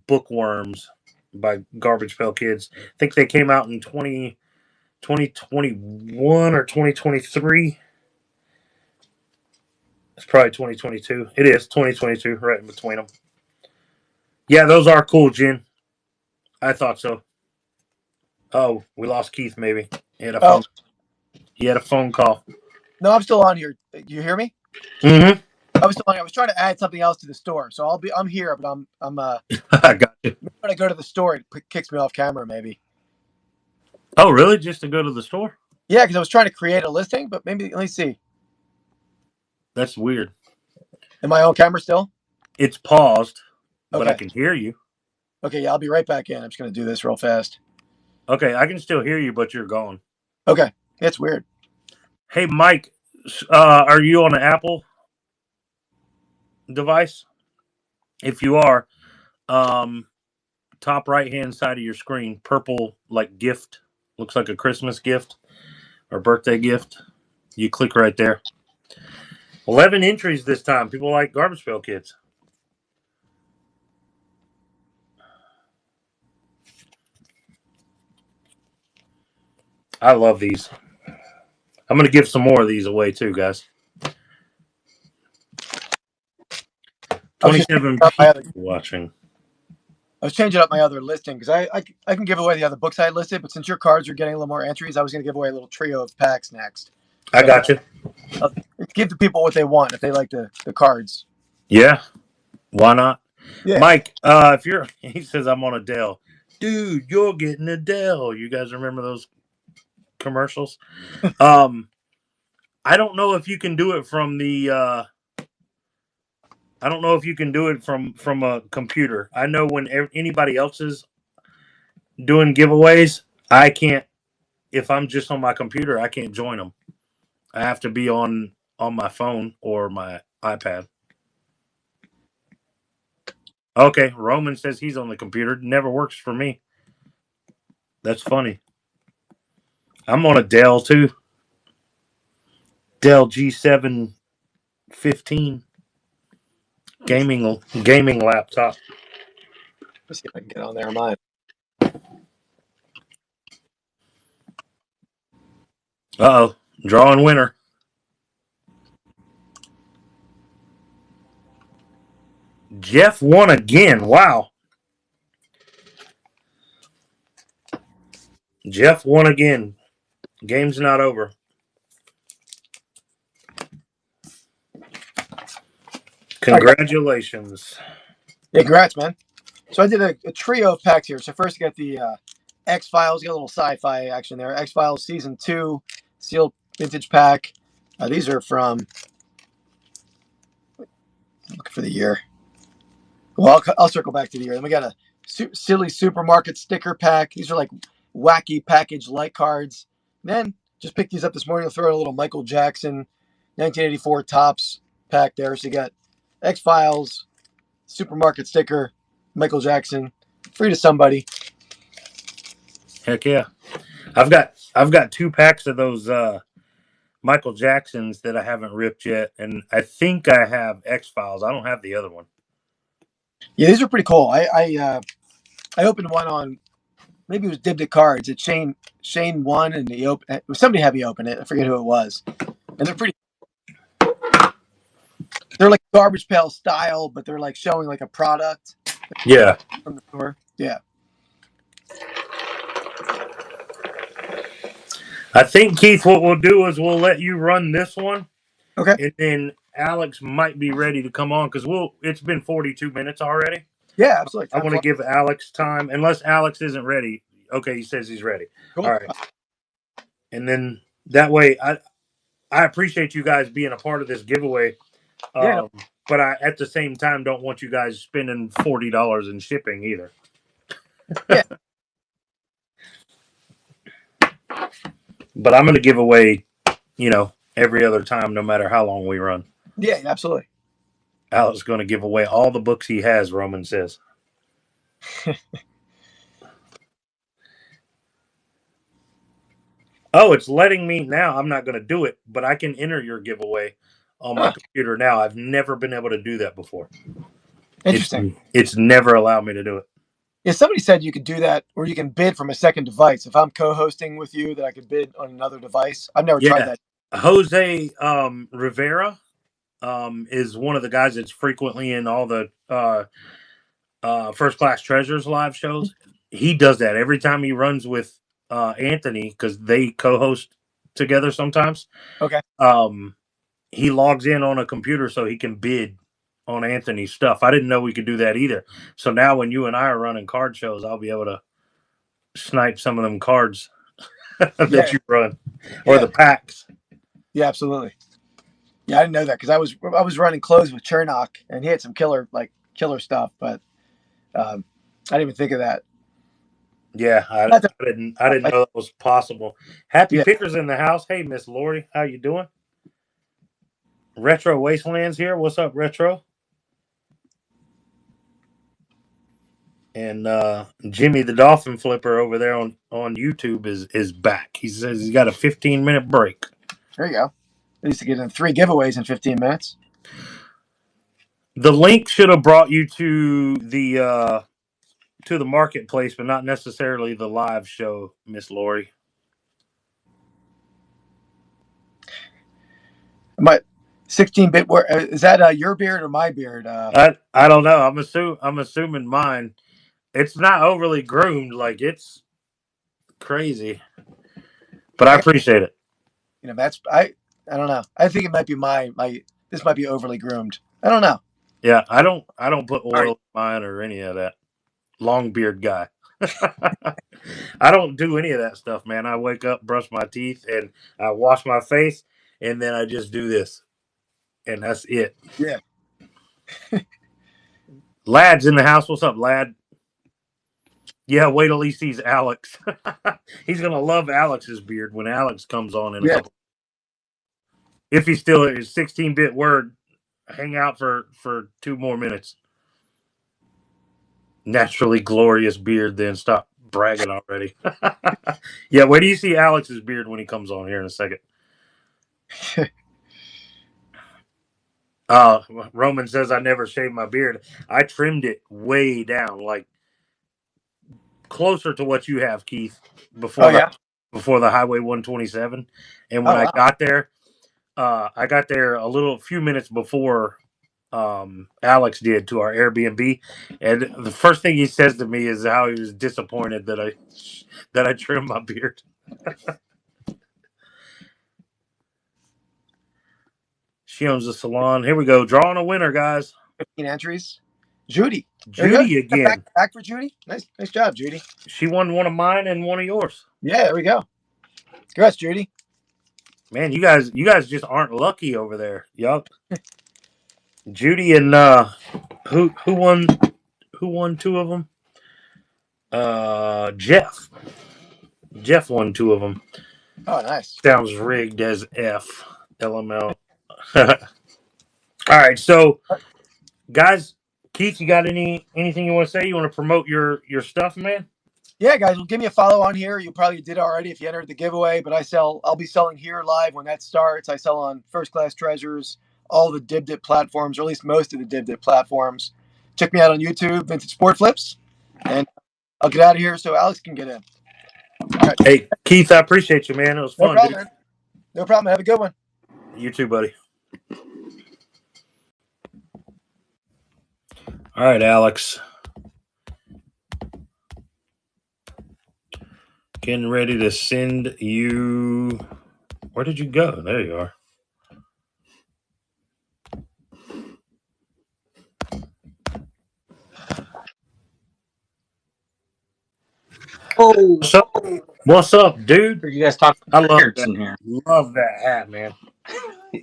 Bookworms by Garbage Pail Kids. I think they came out in 2021 or 2023. It's probably 2022. It is 2022, right in between them. Yeah, those are cool, Jen. I thought so. Oh, we lost Keith, maybe. He had a phone call. No, I'm still on here. You hear me? Mm-hmm. I was still on. I was trying to add something else to the store, so I'm here, but I'm I got you. when I go to the store, it kicks me off camera, maybe. Oh, really? Just to go to the store? Yeah, because I was trying to create a listing, but maybe let me see. That's weird. Am I on camera still? It's paused, but Okay. I can hear you. Okay, yeah, I'll be right back in. I'm just gonna do this real fast. Okay, I can still hear you, but you're gone. Okay, it's weird. Hey, Mike, are you on an Apple device? If you are, top right-hand side of your screen, purple like gift, looks like a Christmas gift or birthday gift. You click right there. 11 entries this time. People like Garbage Pail Kids. I love these. I'm going to give some more of these away too, guys. 27 people watching. was changing up my other listing because I can give away the other books I listed, but since your cards are getting a little more entries, I was going to give away a little trio of packs next. I So got you. I'll give the people what they want if they like the cards. Yeah, why not? Yeah. Mike, if you're, he says I'm on a Dell. Dude, you're getting a Dell. You guys remember those commercials? Um, I don't know if you can do it from the. I don't know if you can do it from a computer. I know when anybody else is doing giveaways, I can't. If I'm just on my computer, I can't join them. I have to be on my phone or my iPad. Okay, Roman says he's on the computer. Never works for me. That's funny. I'm on a Dell too. Dell G7 15 gaming laptop. Let's see if I can get on there. Mine. Uh-oh, drawing winner. Jeff won again. Wow. Jeff won again. Game's not over. Congratulations. Yeah, congrats, man. So I did a trio of packs here. So first, you got the X Files. Got a little sci-fi action there. X Files season 2 sealed vintage pack. These are from. Looking for the year. Well, I'll circle back to the year. Then we got a silly supermarket sticker pack. These are like wacky package light cards. And then just picked these up this morning. I'll throw in a little Michael Jackson 1984 tops pack there. So you got X Files, supermarket sticker, Michael Jackson, free to somebody. Heck yeah. I've got 2 packs of those Michael Jacksons that I haven't ripped yet, and I think I have X Files. I don't have the other one. Yeah, these are pretty cool. I opened one on maybe it was Dibdit Cards. It's Shane won, and somebody had me open it. I forget who it was, and they're pretty. They're like garbage pail style, but they're like showing like a product. Yeah. From the store. Yeah. I think, Keith, what we'll do is we'll let you run this one. Okay. And then Alex might be ready to come on because it's been 42 minutes already. Yeah, absolutely. I want to give Alex time, unless Alex isn't ready. Okay, he says he's ready. Cool. All right. And then that way, I appreciate you guys being a part of this giveaway. Yeah. But I, at the same time, don't want you guys spending $40 in shipping either. Yeah. But I'm going to give away, every other time, no matter how long we run. Yeah, absolutely. Alex is going to give away all the books he has, Roman says. Oh, it's letting me now. I'm not going to do it, but I can enter your giveaway on my computer now. I've never been able to do that before. Interesting. It's never allowed me to do it. Yeah, somebody said you could do that, or you can bid from a second device. If I'm co-hosting with you, that I could bid on another device. I've never tried that. Jose Rivera is one of the guys that's frequently in all the First Class Treasures live shows. He does that every time he runs with Anthony, because they co-host together sometimes. Okay. He logs in on a computer so he can bid on Anthony's stuff. I didn't know we could do that either. So now when you and I are running card shows, I'll be able to snipe some of them cards that you run, or the packs. Yeah, absolutely. Yeah, I didn't know that because I was running clothes with Chernock, and he had some killer stuff, but I didn't even think of that. Yeah, I didn't know that was possible. Happy Pickers in the house. Hey, Miss Lori, how you doing? Retro Wastelands here. What's up, Retro? And Jimmy the Dolphin Flipper over there on YouTube is back. He says he's got a 15-minute break. There you go. At least to get in 3 giveaways in 15 minutes. The link should have brought you to the marketplace, but not necessarily the live show, Miss Lori. My 16-bit. Is that your beard or my beard? I don't know. I'm assuming mine. It's not overly groomed. Like it's crazy, but I appreciate it. That's I don't know. I think it might be my this might be overly groomed. I don't know. Yeah, I don't put All oil right. in mine or any of that. Long beard guy. I don't do any of that stuff, man. I wake up, brush my teeth, and I wash my face, and then I just do this, and that's it. Yeah. Lad's in the house. What's up, Lad? Yeah, wait till he sees Alex. He's gonna love Alex's beard when Alex comes on in a Yeah. couple. If he's still his 16-bit word, hang out for 2 more minutes. Naturally glorious beard. Then stop bragging already. Yeah, wait do you see Alex's beard when he comes on here in a second? Uh, Roman says I never shaved my beard. I trimmed it way down, like closer to what you have, Keith, Oh before the yeah. before the Highway 127. And when Oh wow. I got there a few minutes before Alex did to our Airbnb, and the first thing he says to me is how he was disappointed that I trimmed my beard. She owns a salon. Here we go, drawing a winner, guys. 15 entries. Judy. Very good. Judy again. Back for Judy. Nice job, Judy. She won one of mine and one of yours. Yeah, there we go. Congrats, Judy. Man, you guys just aren't lucky over there. Yup. Judy and who won two of them? Jeff. Jeff won two of them. Oh, nice. Sounds rigged as F. LML. All right, so guys, Keith, you got anything you want to say? You want to promote your stuff, man? Yeah, guys, well, give me a follow on here. You probably did already if you entered the giveaway, but I'll be selling here live when that starts. I sell on First Class Treasures, all the DibDip platforms, or at least most of the DibDip platforms. Check me out on YouTube, Vintage Sport Flips, and I'll get out of here so Alex can get in. All right. Hey, Keith, I appreciate you, man. It was No fun, problem, dude. man. No problem. Have a good one. You too, buddy. All right, Alex. Getting ready to send you. Where did you go? There you are. Oh, What's up, dude? heard you guys talking I love beards that. in here. Love that hat, man.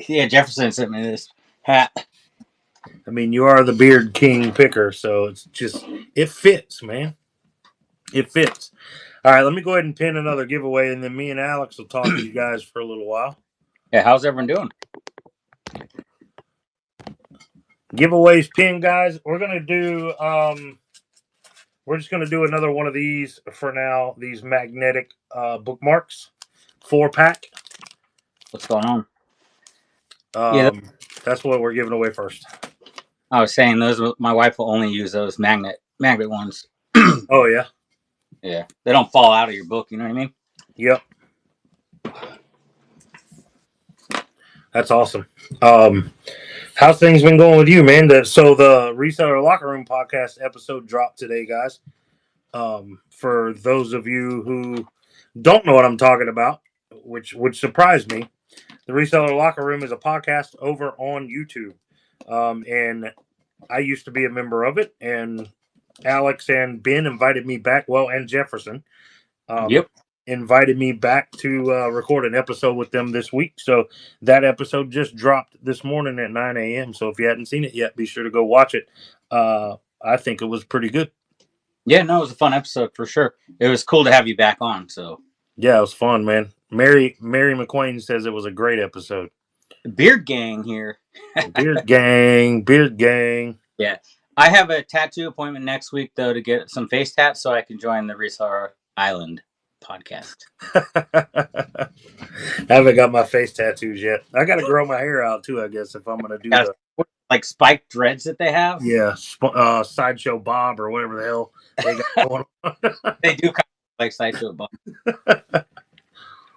Yeah, Jefferson sent me this hat. I mean, you are the beard king picker, so it fits, man. It fits. All right, let me go ahead and pin another giveaway, and then me and Alex will talk to you guys for a little while. Yeah, how's everyone doing? Giveaways pin, guys. We're just gonna do another one of these for now. These magnetic bookmarks, 4-pack. What's going on? Yeah, That's what we're giving away first. I was saying my wife will only use those magnet ones. Oh yeah. Yeah, they don't fall out of your book. You know what I mean? Yep. That's awesome. How's things been going with you, man? So the Reseller Locker Room podcast episode dropped today, guys. For those of you who don't know what I'm talking about, which would surprise me, the Reseller Locker Room is a podcast over on YouTube. And I used to be a member of it, and Alex and Ben invited me back. Well, and Jefferson. Yep. Invited me back to record an episode with them this week. So that episode just dropped this morning at 9 a.m. So if you hadn't seen it yet, be sure to go watch it. I think it was pretty good. Yeah, no, it was a fun episode for sure. It was cool to have you back on. So yeah, it was fun, man. Mary McQueen says it was a great episode. Beard gang here. Beard gang. Yeah, I have a tattoo appointment next week though to get some face tats so I can join the Reseller Island podcast. I haven't got my face tattoos yet. I got to grow my hair out too, I guess, if I'm going to do like spiked dreads that they have. Yeah, Sideshow Bob or whatever the hell they got going on. They do kind of like Sideshow Bob.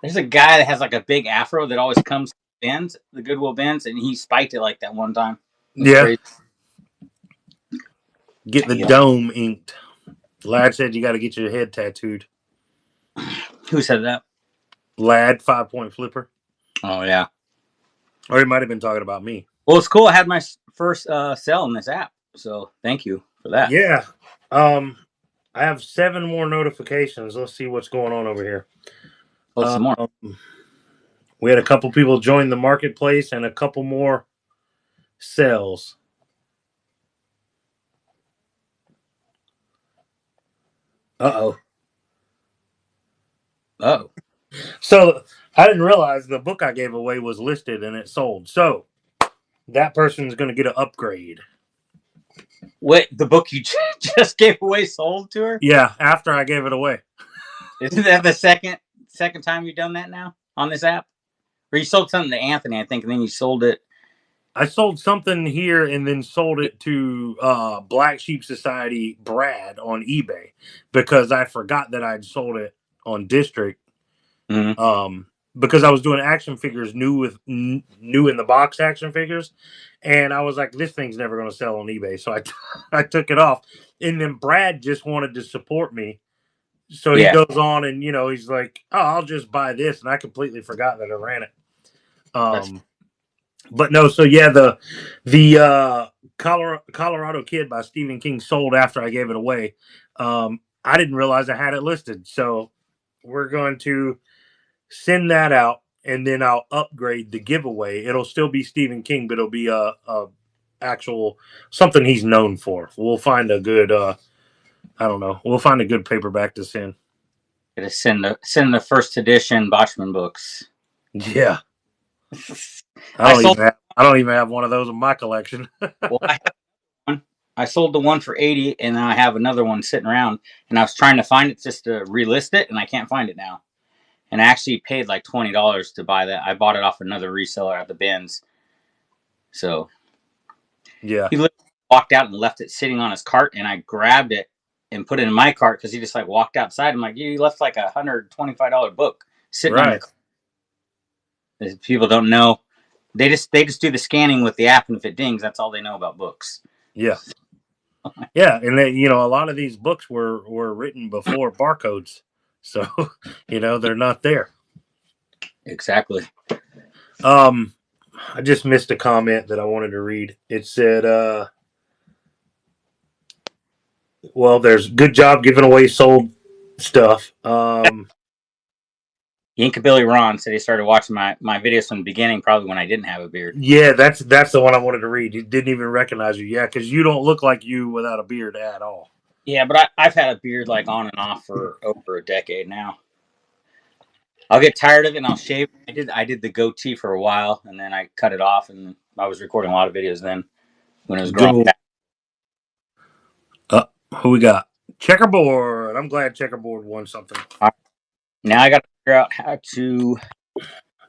There's a guy that has like a big afro that always comes to Ben's, the Goodwill Ben's, and he spiked it like that one time. Yeah. Crazy. Get the dome inked. Lad said you got to get your head tattooed. Who said that? Lad, 5-point flipper. Oh yeah. Or he might have been talking about me. Well, it's cool. I had my first sell in this app, so thank you for that. Yeah. I have 7 more notifications. Let's see what's going on over here. What's some more? We had a couple people join the marketplace and a couple more sales. Uh-oh. Oh. So I didn't realize the book I gave away was listed and it sold. So that person's going to get an upgrade. Wait, the book you just gave away sold to her? Yeah, after I gave it away. Isn't that the second time you've done that now on this app? Or you sold something to Anthony, I think, and then you sold it. I sold something here and then sold it to Black Sheep Society Brad on eBay because I forgot that I'd sold it on District. Mm-hmm. Because I was doing action figures new in the box action figures, and I was like, this thing's never going to sell on eBay, so I took it off. And then Brad just wanted to support me, so he goes on and he's like, oh, I'll just buy this, and I completely forgot that I ran it. But no, so yeah, the Colorado Kid by Stephen King sold after I gave it away. I didn't realize I had it listed, so we're going to send that out, and then I'll upgrade the giveaway. It'll still be Stephen King, but it'll be a actual something he's known for. We'll find a good I don't know. We'll find a good paperback to send. Gotta send the first edition Botchman books. Yeah. I don't even have one of those in my collection. Well, I sold the one for 80, and I have another one sitting around, and I was trying to find it just to relist it, and I can't find it now. And I actually paid like $20 to buy that. I bought it off another reseller at the bins. So yeah, he walked out and left it sitting on his cart, and I grabbed it and put it in my cart because he just like walked outside. I'm like, you left like $125 book sitting on your cart. People don't know. They just do the scanning with the app, and if it dings, that's all they know about books. Yeah. Yeah, and they, a lot of these books were written before barcodes, so they're not there. Exactly. I just missed a comment that I wanted to read. It said, well, there's good job giving away sold stuff. Yankabilly Ron said he started watching my videos from the beginning, probably when I didn't have a beard. Yeah, that's the one I wanted to read. He didn't even recognize you. Yeah, because you don't look like you without a beard at all. Yeah, but I've had a beard like on and off for over a decade now. I'll get tired of it and I'll shave. I did the goatee for a while, and then I cut it off, and I was recording a lot of videos then when it was growing back. Who we got? Checkerboard. I'm glad Checkerboard won something. Now I got to figure out how to.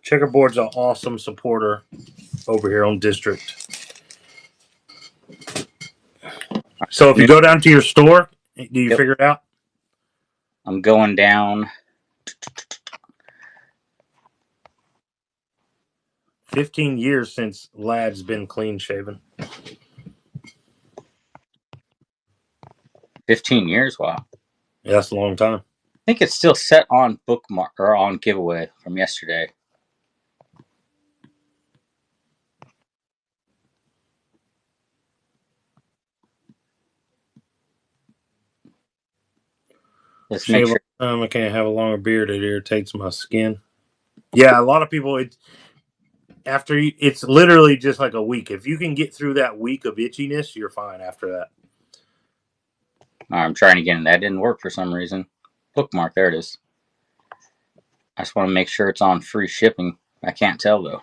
Checkerboard's an awesome supporter over here on District. So if you go down to your store, do you figure it out? I'm going down. 15 years since Lad's been clean shaven. 15 years? Wow. Yeah, that's a long time. I think it's still set on bookmark or on giveaway from yesterday. Let's make sure. I can't have a longer beard. It irritates my skin. Yeah, a lot of people. It's literally just like a week. If you can get through that week of itchiness, you're fine after that. I'm trying again. That didn't work for some reason. Bookmark. There it is. I just want to make sure it's on free shipping. I can't tell though.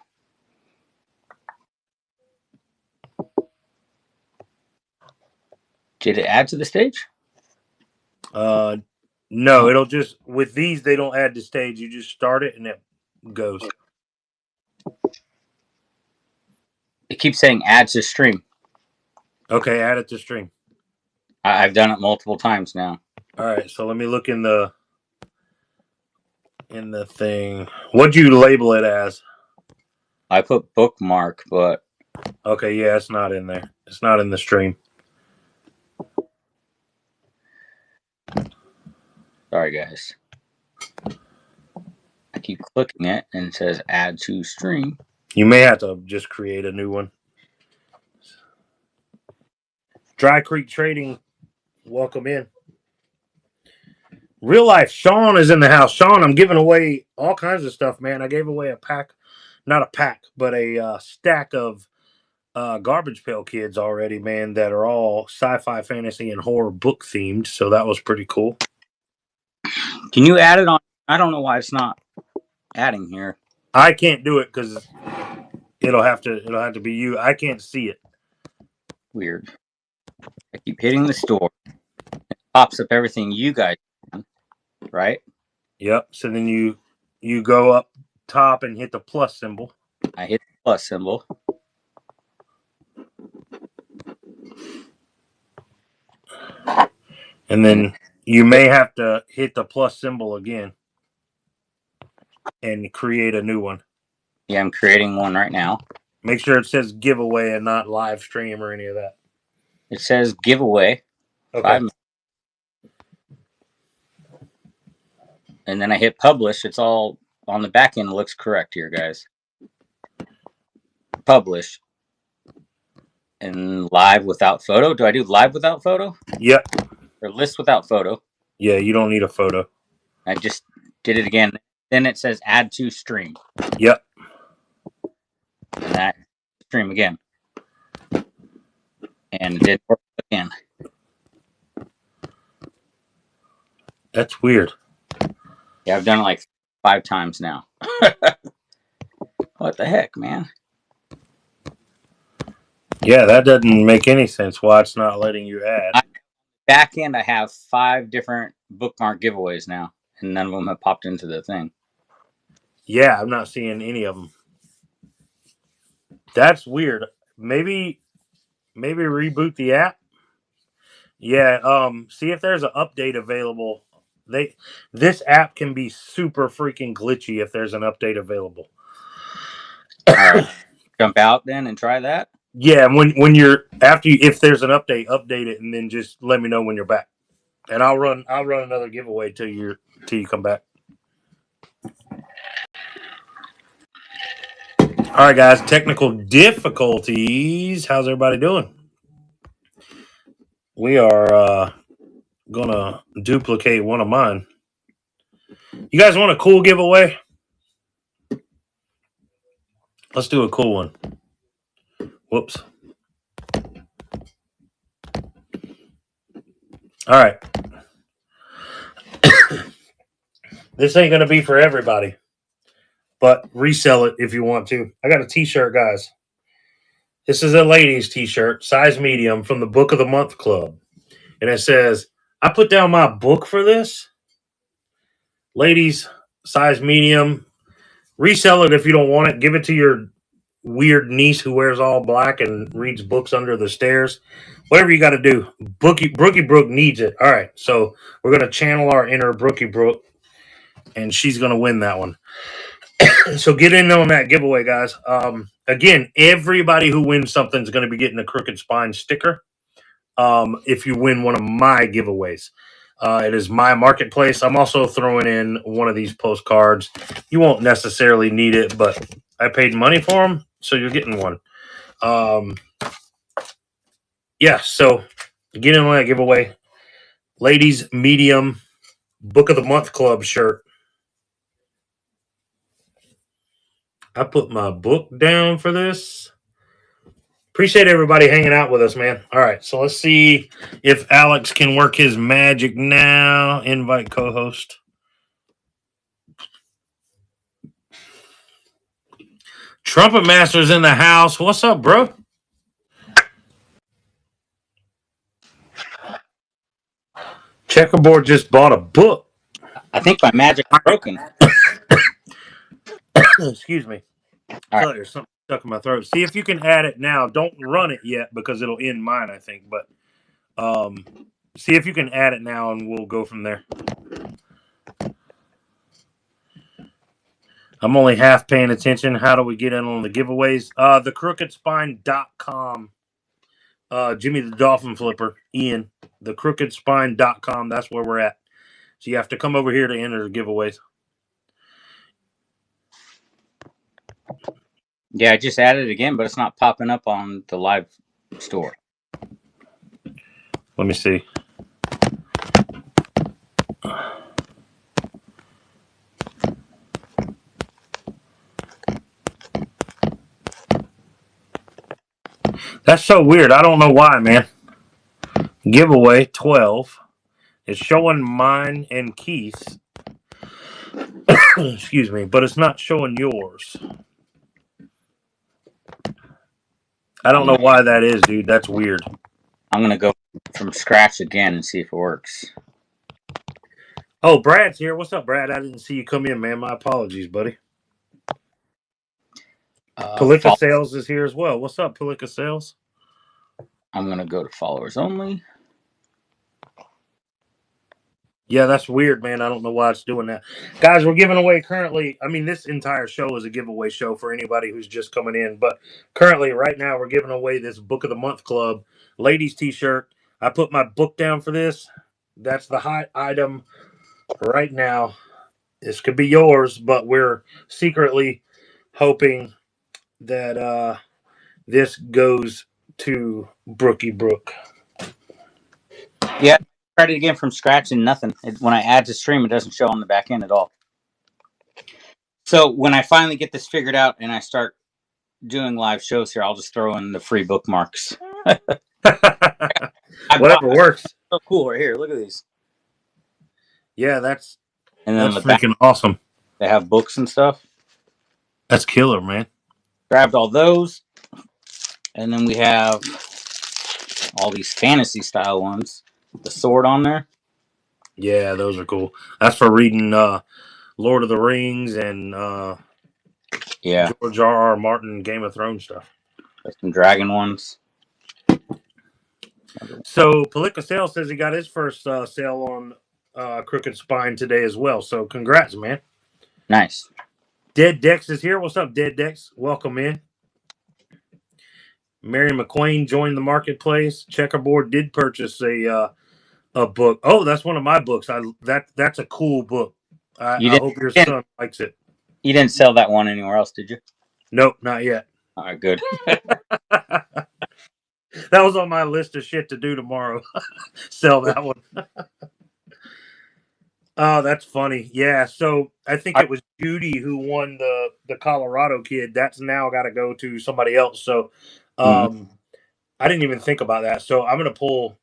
Did it add to the stage? No, it'll just, with these, they don't add to stage. You just start it and it goes. It keeps saying add to stream. Okay, add it to stream. I've done it multiple times now. All right, so let me look in the thing. What'd you label it as? I put bookmark, but okay, yeah, it's not in there. It's not in the stream. Sorry, guys. I keep clicking it and it says add to stream. You may have to just create a new one. Dry Creek Trading, welcome in. Real life, Sean is in the house. Sean, I'm giving away all kinds of stuff, man. I gave away a pack, not a pack, but a stack of Garbage Pail Kids already, man, that are all sci-fi, fantasy, and horror book themed. So that was pretty cool. Can you add it on? I don't know why it's not adding here. I can't do it because it'll have to be you. I can't see it. Weird. I keep hitting the store. It pops up everything you guys can, right? Yep. So then you go up top and hit the plus symbol. I hit the plus symbol. And then you may have to hit the plus symbol again and create a new one. Yeah, I'm creating one right now. Make sure it says giveaway and not live stream or any of that. It says giveaway. Okay. And then I hit publish. It's all on the back end. It looks correct here, guys. Publish. And live without photo. Do I do live without photo? Yep. Or list without photo? Yeah, you don't need a photo. I just did it again. Then it says add to stream. Yep. And that stream again. And it didn't work again. That's weird. Yeah, I've done it like 5 times now. What the heck, man? Yeah, that doesn't make any sense why it's not letting you add. Back end, I have 5 different bookmark giveaways now, and none of them have popped into the thing. Yeah, I'm not seeing any of them. That's weird. Maybe reboot the app. Yeah, see if there's an update available. This app can be super freaking glitchy if there's an update available. All right, jump out then and try that. Yeah, when you're if there's an update it and then just let me know when you're back, and I'll run another giveaway till you come back. All right, guys, technical difficulties. How's everybody doing? We are gonna duplicate one of mine. You guys want a cool giveaway? Let's do a cool one. Whoops. All right. This ain't gonna be for everybody, but resell it if you want to. I got a t-shirt, guys. This is a ladies t-shirt, size medium, from the Book of the Month Club. And it says, I put down my book for this. Ladies, size medium. Resell it if you don't want it. Give it to your weird niece who wears all black and reads books under the stairs. Whatever you got to do. Brookie Brooke needs it. All right, so we're going to channel our inner Brookie Brooke, and she's going to win that one. So get in on that giveaway, guys. Again, everybody who wins something is going to be getting a Crooked Spine sticker. If you win one of my giveaways. It is my marketplace. I'm also throwing in one of these postcards. You won't necessarily need it, but I paid money for them, so you're getting one. Yeah, so get in on that giveaway. Ladies, medium, Book of the Month Club shirt. I put my book down for this. Appreciate everybody hanging out with us, man. All right, so let's see if Alex can work his magic now. Invite co-host. Trumpet Master's in the house. What's up, bro? Checkerboard just bought a book. I think my magic is broken. Excuse me. All right. There's something stuck in my throat. See if you can add it now. Don't run it yet because it'll end mine, I think. But see if you can add it now, and we'll go from there. I'm only half paying attention. How do we get in on the giveaways? TheCrookedSpine.com. Jimmy the Dolphin Flipper, Ian. TheCrookedSpine.com. That's where we're at. So you have to come over here to enter the giveaways. Yeah, I just added it again, but it's not popping up on the live store. Let me see. That's so weird. I don't know why, man. Giveaway 12. It's showing mine and Keith's. Excuse me, but it's not showing yours. I don't know why that is, dude. That's weird. I'm gonna go from scratch again and see if it works. Oh, Brad's here. What's up, Brad? I didn't see you come in, man. My apologies, buddy. Palika Sales is here as well. What's up, Palika Sales? I'm gonna go to followers only. Yeah, that's weird, man. I don't know why it's doing that. Guys, we're giving away currently. I mean, this entire show is a giveaway show for anybody who's just coming in. But currently, right now, we're giving away this Book of the Month Club ladies t-shirt. I put my book down for this. That's the hot item right now. This could be yours, but we're secretly hoping that this goes to Brookie Brook. Yeah, tried it again from scratch and nothing. When I add to stream, it doesn't show on the back end at all. So when I finally get this figured out and I start doing live shows here, I'll just throw in the free bookmarks. Whatever works. So cool right here. Look at these. Yeah, that's freaking back, awesome. They have books and stuff. That's killer, man. Grabbed all those. And then we have all these fantasy style ones with the sword on there. Yeah, those are cool. That's for reading Lord of the Rings and George R.R. Martin Game of Thrones stuff. There's some dragon ones. So Palika Sale says he got his first sale on Crooked Spine today as well. So congrats, man. Nice. Dead Dex is here. What's up, Dead Dex? Welcome in. Mary McQueen joined the marketplace. Checkerboard did purchase a book. Oh, that's one of my books. That's a cool book. I hope your son likes it. You didn't sell that one anywhere else, did you? Nope, not yet. All right, good. That was on my list of shit to do tomorrow. Sell that one. Oh, that's funny. Yeah, so I think it was Judy who won the Colorado kid. That's now got to go to somebody else. So I didn't even think about that. So I'm gonna pull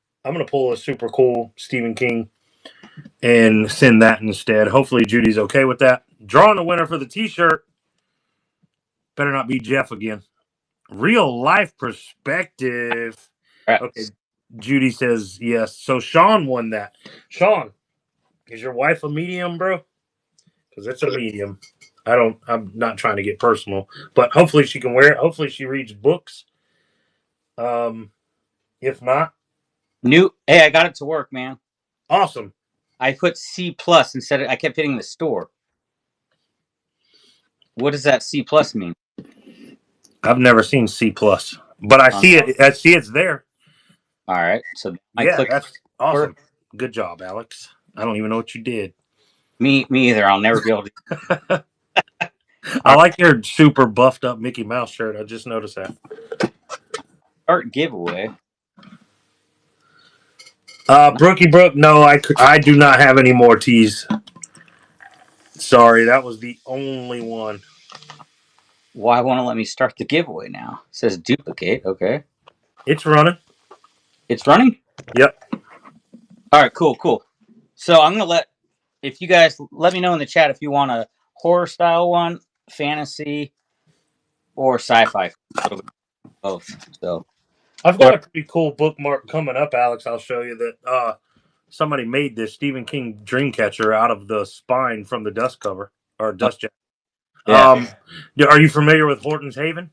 a super cool Stephen King and send that instead. Hopefully Judy's okay with that. Drawing a winner for the t-shirt. Better not be Jeff again. Real life perspective. Okay. Judy says yes. So Sean won that. Sean, is your wife a medium, bro? Because it's a medium. I'm not trying to get personal, but hopefully she can wear it. Hopefully she reads books. If not, hey, I got it to work, man. Awesome. I put C plus instead of, I kept hitting the store. What does that C plus mean? I've never seen C plus, but I see it. I see it's there. All right. So that's awesome. Good job, Alex. I don't even know what you did. Me either. I'll never be able to. I like your super buffed up Mickey Mouse shirt. I just noticed that. Start giveaway. Brookie Brook, no, I do not have any more teas. Sorry, that was the only one. Why won't it let me start the giveaway now? It says duplicate. Okay. It's running. It's running? Yep. All right, cool. So I'm going to if you guys let me know in the chat if you want a horror style one, fantasy, or sci-fi. Both. So I've got a pretty cool bookmark coming up, Alex. I'll show you that somebody made this Stephen King Dreamcatcher out of the spine from the dust cover or dust jacket. Yeah. Are you familiar with Horton's Haven?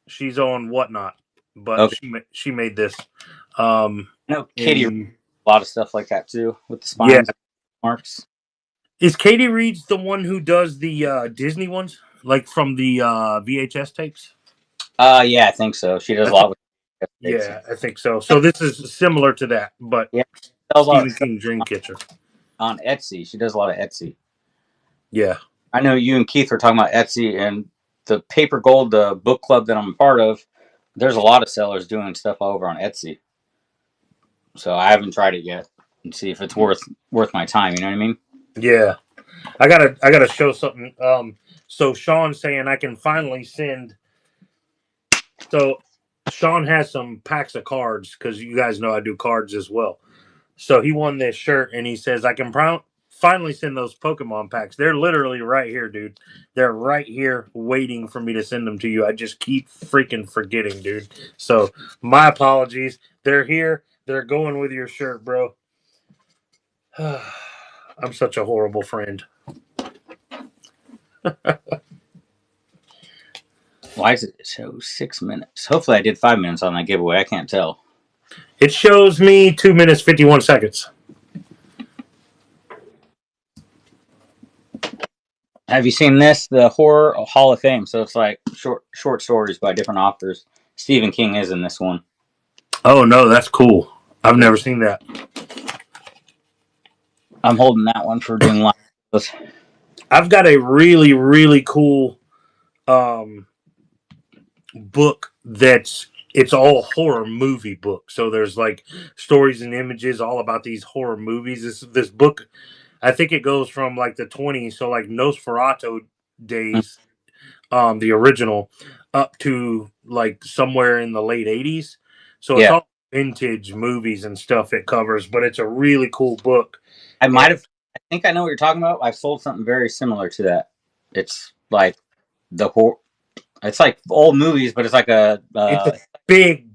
She's on Whatnot, but she made this. No, Katie reads a lot of stuff like that too with the spines marks. Is Katie Reed's the one who does the Disney ones, like from the VHS tapes? Yeah, I think so. She does a lot with I think so. So this is similar to that, but sells a lot of Stephen stuff King Dreamcatcher. on Etsy. She does a lot of Etsy. Yeah. I know you and Keith were talking about Etsy and the Paper Gold, the book club that I'm a part of. There's a lot of sellers doing stuff over on Etsy. So I haven't tried it yet and see if it's worth my time. You know what I mean? Yeah. I gotta show something. So Sean's saying I can finally send. So Sean has some packs of cards because you guys know I do cards as well. So he won this shirt and he says I can finally send those Pokemon packs. They're literally right here, dude. They're right here waiting for me to send them to you. I just keep freaking forgetting, dude. So my apologies. They're here. They're going with your shirt, bro. I'm such a horrible friend. Why does it show 6 minutes? Hopefully I did 5 minutes on that giveaway. I can't tell. It shows me 2 minutes 51 seconds. Have you seen this? The Horror Hall of Fame. So it's like short stories by different authors. Stephen King is in this one. Oh no, that's cool. I've never seen that. I'm holding that one for doing live. I've got a really, really cool book it's all horror movie book. So there's like stories and images all about these horror movies. This book, I think it goes from like the 20s, so like Nosferatu days, the original, up to like somewhere in the late 80s. So it's Yeah. all vintage movies and stuff it covers, but it's a really cool book. I think I know what you're talking about. I've sold something very similar to that. It's like it's like old movies, but it's like It's a big,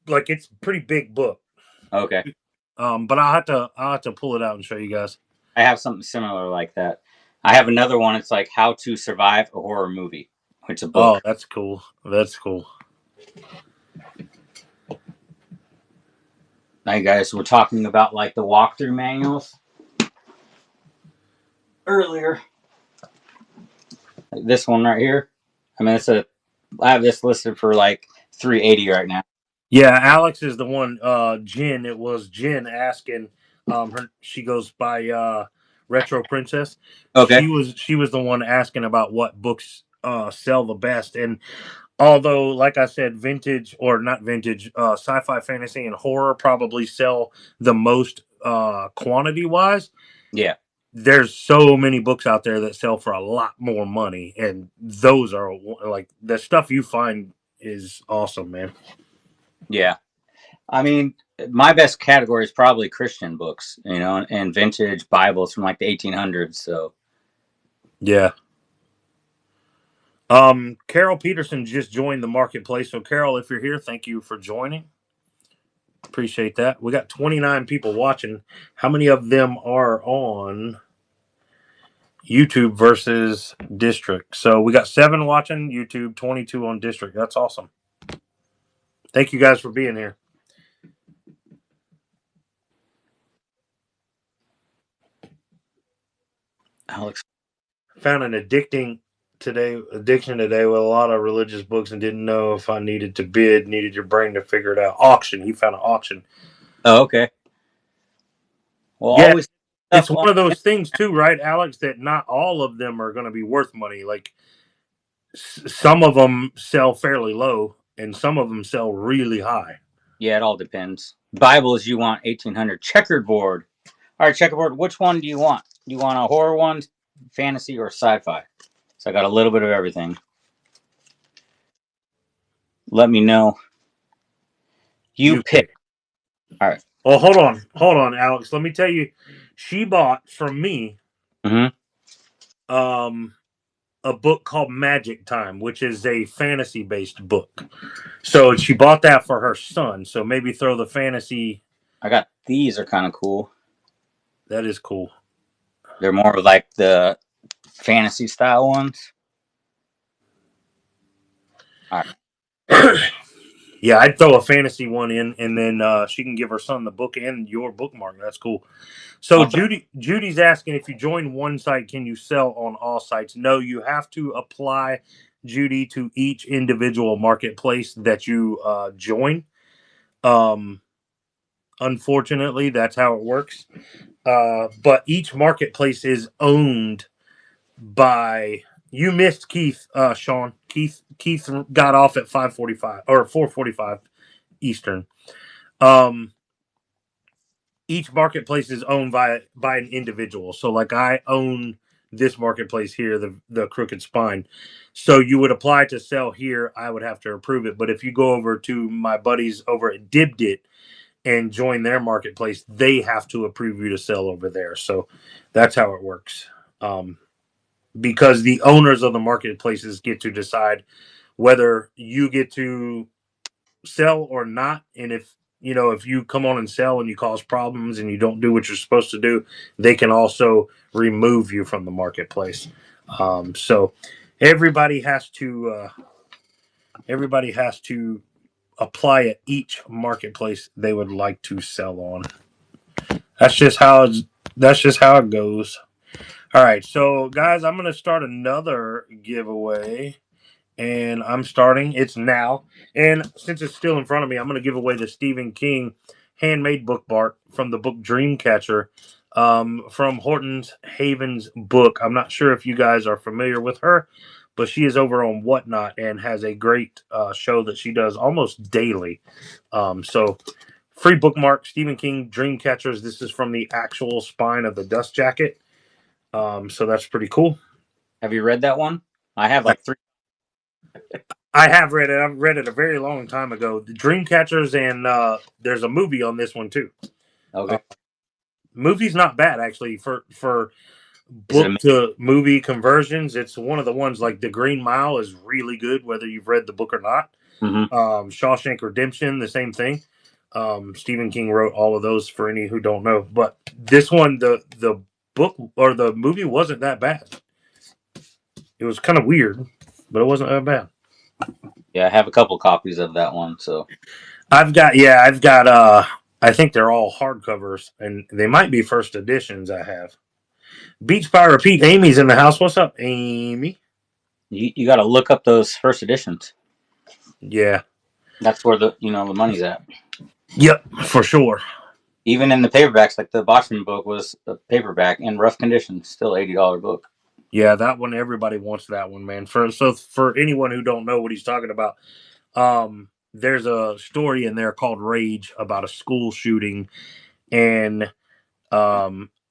like it's a pretty big book. Okay. But I'll have to pull it out and show you guys. I have something similar like that. I have another one. It's like How to Survive a Horror Movie. It's a book. Oh, that's cool. That's cool. Now, you guys were talking about like the walkthrough manuals earlier. Like this one right here. I mean, I have this listed for like $380 right now. Yeah, Alex is the one. Jen. It was Jen asking. She goes by Retro Princess. Okay. She was the one asking about what books sell the best. And although, like I said, vintage or not vintage, sci-fi, fantasy, and horror probably sell the most quantity wise. Yeah. There's so many books out there that sell for a lot more money, and those are like the stuff you find is awesome, man. Yeah. I mean, my best category is probably Christian books, you know, and vintage Bibles from like the 1800s. So, yeah. Carol Peterson just joined the marketplace. So, Carol, if you're here, thank you for joining. Appreciate that. We got 29 people watching. How many of them are on YouTube versus District? So, we got 7 watching YouTube, 22 on District. That's awesome. Thank you guys for being here. Alex Found an addiction today with a lot of religious books and didn't know if I needed your brain to figure it out. Auction. He found an auction. Oh, okay. Well, Yeah, always. it's one of those things too, right, Alex, that not all of them are going to be worth money. Like some of them sell fairly low and some of them sell really high. Yeah, it all depends. Bibles, you want 1800 checkerboard. All right, checkerboard, which one do you want? Do you want a horror one, fantasy, or sci-fi? So I got a little bit of everything. Let me know. You pick. All right. Well, hold on, Alex. Let me tell you, she bought from me a book called Magic Time, which is a fantasy-based book. So she bought that for her son. So maybe throw the fantasy. I got these are kind of cool. That is cool. They're more like the fantasy style ones. All right. Yeah, I'd throw a fantasy one in, and then she can give her son the book and your bookmark. That's cool. So Judy's asking, if you join one site, can you sell on all sites? No, you have to apply, Judy, to each individual marketplace that you join. Unfortunately, that's how it works. But each marketplace is owned by. You missed Keith, Sean. Keith got off at 5:45 or 4:45 Eastern. Um, each marketplace is owned by an individual. So, like, I own this marketplace here, the Crooked Spine. So you would apply to sell here. I would have to approve it. But if you go over to my buddies over at Dibdit and join their marketplace, they have to approve you to sell over there. So that's how it works. Because the owners of the marketplaces get to decide whether you get to sell or not. And if you come on and sell and you cause problems and you don't do what you're supposed to do, they can also remove you from the marketplace. So everybody has to apply at each marketplace they would like to sell on. That's just how it goes. All right, so guys, I'm gonna start another giveaway, and I'm starting. It's now, and since it's still in front of me, I'm gonna give away the Stephen King handmade book Bart from the book Dreamcatcher, from Horton's Haven's book. I'm not sure if you guys are familiar with her, but she is over on Whatnot and has a great show that she does almost daily. So free bookmark, Stephen King Dreamcatchers. This is from the actual spine of the dust jacket. So that's pretty cool. Have you read that one? I have like 3. I have read it. I've read it a very long time ago. The Dreamcatchers, and there's a movie on this one too. Okay. Movie's not bad actually for Is it book to movie conversions. It's one of the ones like The Green Mile is really good, whether you've read the book or not. Shawshank Redemption, the same thing. Stephen King wrote all of those for any who don't know. But this one, the book or the movie wasn't that bad. It was kind of weird, but it wasn't that bad. Yeah, I have a couple copies of that one. So I've got I think they're all hardcovers and they might be first editions I have. Beach by Repeat, Amy's in the house. What's up, Amy? you got to look up those first editions. Yeah. That's where the money's at. Yep, for sure. Even in the paperbacks, like the Boston book was a paperback in rough condition, still $80 book. Yeah, that one everybody wants that one, man. For anyone who don't know what he's talking about, there's a story in there called Rage about a school shooting, and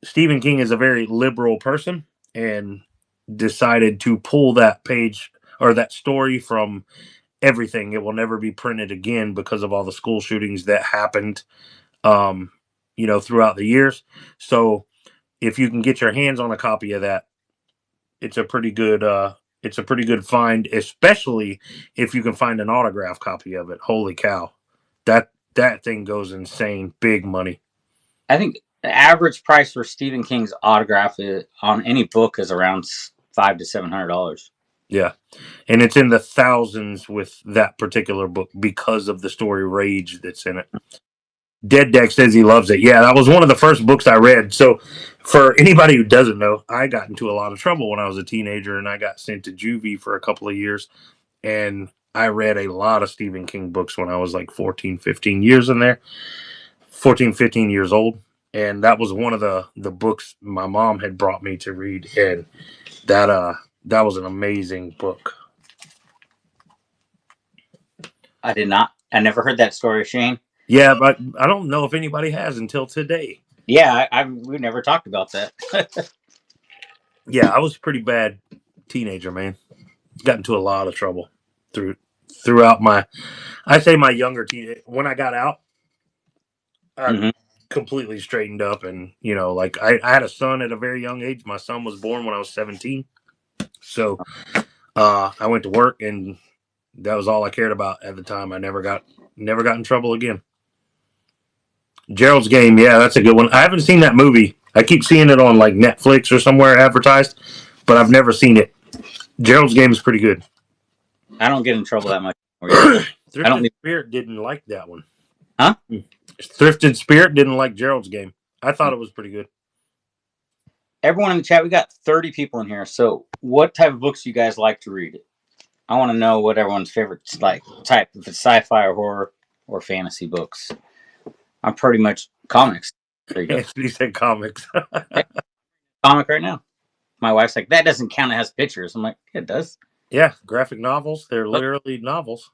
Stephen King is a very liberal person and decided to pull that page or that story from everything. It will never be printed again because of all the school shootings that happened, throughout the years. So if you can get your hands on a copy of that, it's a pretty good find, especially if you can find an autograph copy of it. Holy cow. That thing goes insane. Big money. I think the average price for Stephen King's autograph on any book is around $500 to $700. Yeah. And it's in the thousands with that particular book because of the story Rage that's in it. Dead Deck says he loves it. Yeah, that was one of the first books I read. So, for anybody who doesn't know, I got into a lot of trouble when I was a teenager and I got sent to juvie for a couple of years. And I read a lot of Stephen King books when I was like 14, 15 years in there, 14, 15 years old. And that was one of the books my mom had brought me to read. And that was an amazing book. I did not. I never heard that story, Shane. Yeah, but I don't know if anybody has until today. Yeah, we never talked about that. Yeah, I was a pretty bad teenager, man. Got into a lot of trouble throughout my younger teen. When I got out, I completely straightened up, and like I had a son at a very young age. My son was born when I was 17, so I went to work, and that was all I cared about at the time. I never got in trouble again. Gerald's Game, yeah, that's a good one. I haven't seen that movie. I keep seeing it on like Netflix or somewhere advertised, but I've never seen it. Gerald's Game is pretty good. I don't get in trouble that much. Thrifted Spirit didn't like that one. Huh? Thrifted Spirit didn't like Gerald's Game. I thought it was pretty good. Everyone in the chat, we got 30 people in here. So what type of books do you guys like to read? I want to know what everyone's favorite type, if it's sci-fi or horror or fantasy books. I'm pretty much comics. There you go. Anthony said comics. Comic right now. My wife's like, that doesn't count. It has pictures. I'm like, yeah, it does. Yeah, graphic novels. They're literally novels.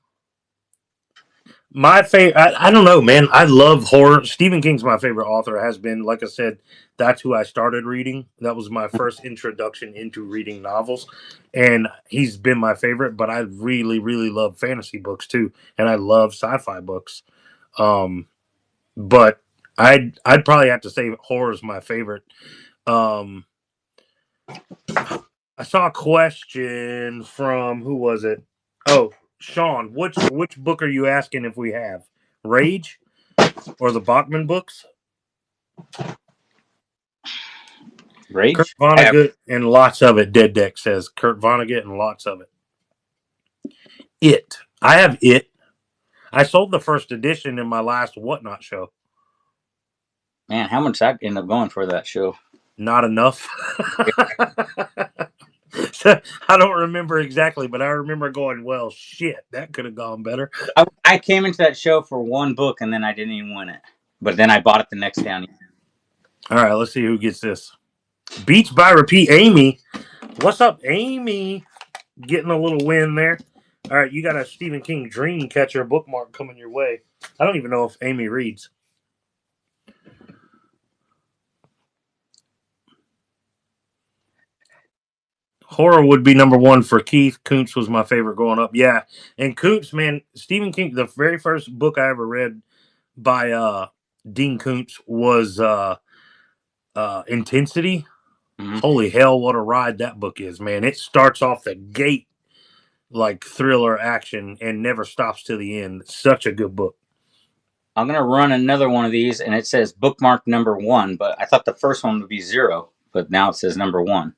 My favorite, I don't know, man. I love horror. Stephen King's my favorite author, has been. Like I said, that's who I started reading. That was my first introduction into reading novels. And he's been my favorite, but I really, really love fantasy books too. And I love sci-fi books. But I'd probably have to say horror is my favorite. Um, I saw a question from, who was it? Oh, Sean. Which book are you asking if we have? Rage or the Bachman books? Rage? Kurt Vonnegut and lots of it. Dead Deck says Kurt Vonnegut and lots of it. It. I have It. I sold the first edition in my last Whatnot show. Man, how much that end up going for that show? Not enough. So, I don't remember exactly, but I remember going, well, shit, that could have gone better. I came into that show for one book and then I didn't even win it. But then I bought it the next day. All right, let's see who gets this. Beats by Repeat. Amy. What's up, Amy? Getting a little win there. All right, you got a Stephen King Dreamcatcher bookmark coming your way. I don't even know if Amy reads. Horror would be number one for Keith. Koontz was my favorite growing up. Yeah, and Koontz, man, Stephen King, the very first book I ever read by Dean Koontz was Intensity. Mm-hmm. Holy hell, what a ride that book is, man. It starts off the gate like thriller action and never stops to the end. Such a good book. I'm going to run another one of these, and it says bookmark number 1, but I thought the first one would be 0, but now it says number 1.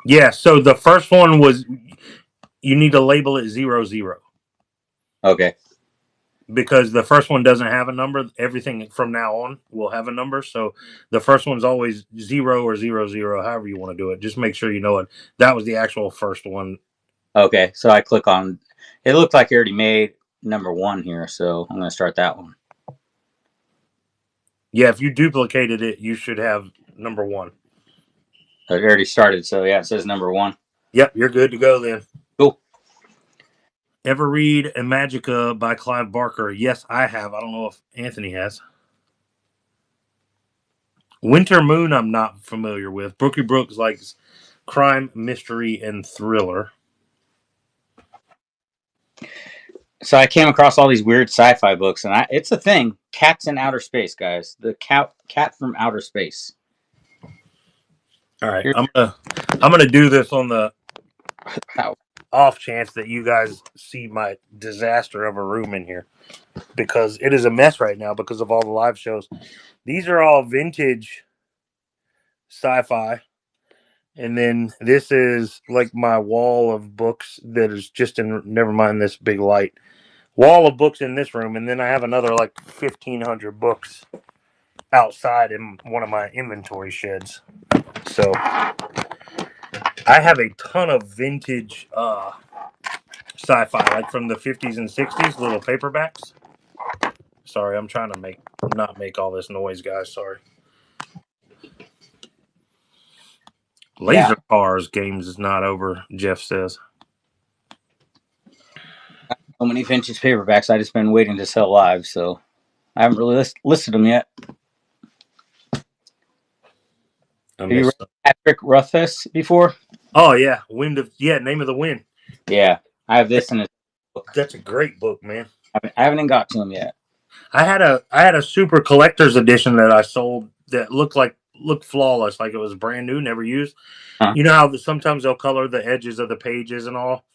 Yeah, so the first one was, you need to label it 00. Okay. Because the first one doesn't have a number. Everything from now on will have a number. So the first one's always 0 or 00, however you want to do it. Just make sure you know it. That was the actual first one. Okay, so I click on, it looked like I already made number 1 here, so I'm going to start that one. Yeah, if you duplicated it, you should have number 1. It already started, so yeah, it says number 1. Yep, you're good to go then. Cool. Ever read Imagica by Clive Barker? Yes, I have. I don't know if Anthony has. Winter Moon, I'm not familiar with. Brookie Brooks likes crime, mystery, and thriller. So I came across all these weird sci-fi books, and it's a thing. Cats in Outer Space, guys. The cat from outer space. All right, I'm gonna do this on the off chance that you guys see my disaster of a room in here, because it is a mess right now because of all the live shows. These are all vintage sci-fi, and then this is like my wall of books that is just in, never mind this big light, wall of books in this room, and then I have another like 1,500 books outside in one of my inventory sheds. So I have a ton of vintage sci-fi, like from the 50s and 60s, little paperbacks. Sorry, I'm trying to not make all this noise, guys. Sorry. Laser Cars games is not over, Jeff says. So many vintage paperbacks. I just been waiting to sell live, so I haven't really listed them yet. Have you read Patrick Rothfuss before? Oh yeah, Name of the Wind. Yeah, I have this in his book. That's a great book, man. I haven't even got to him yet. I had a super collector's edition that I sold that looked flawless, like it was brand new, never used. Uh-huh. You know how sometimes they'll color the edges of the pages and all.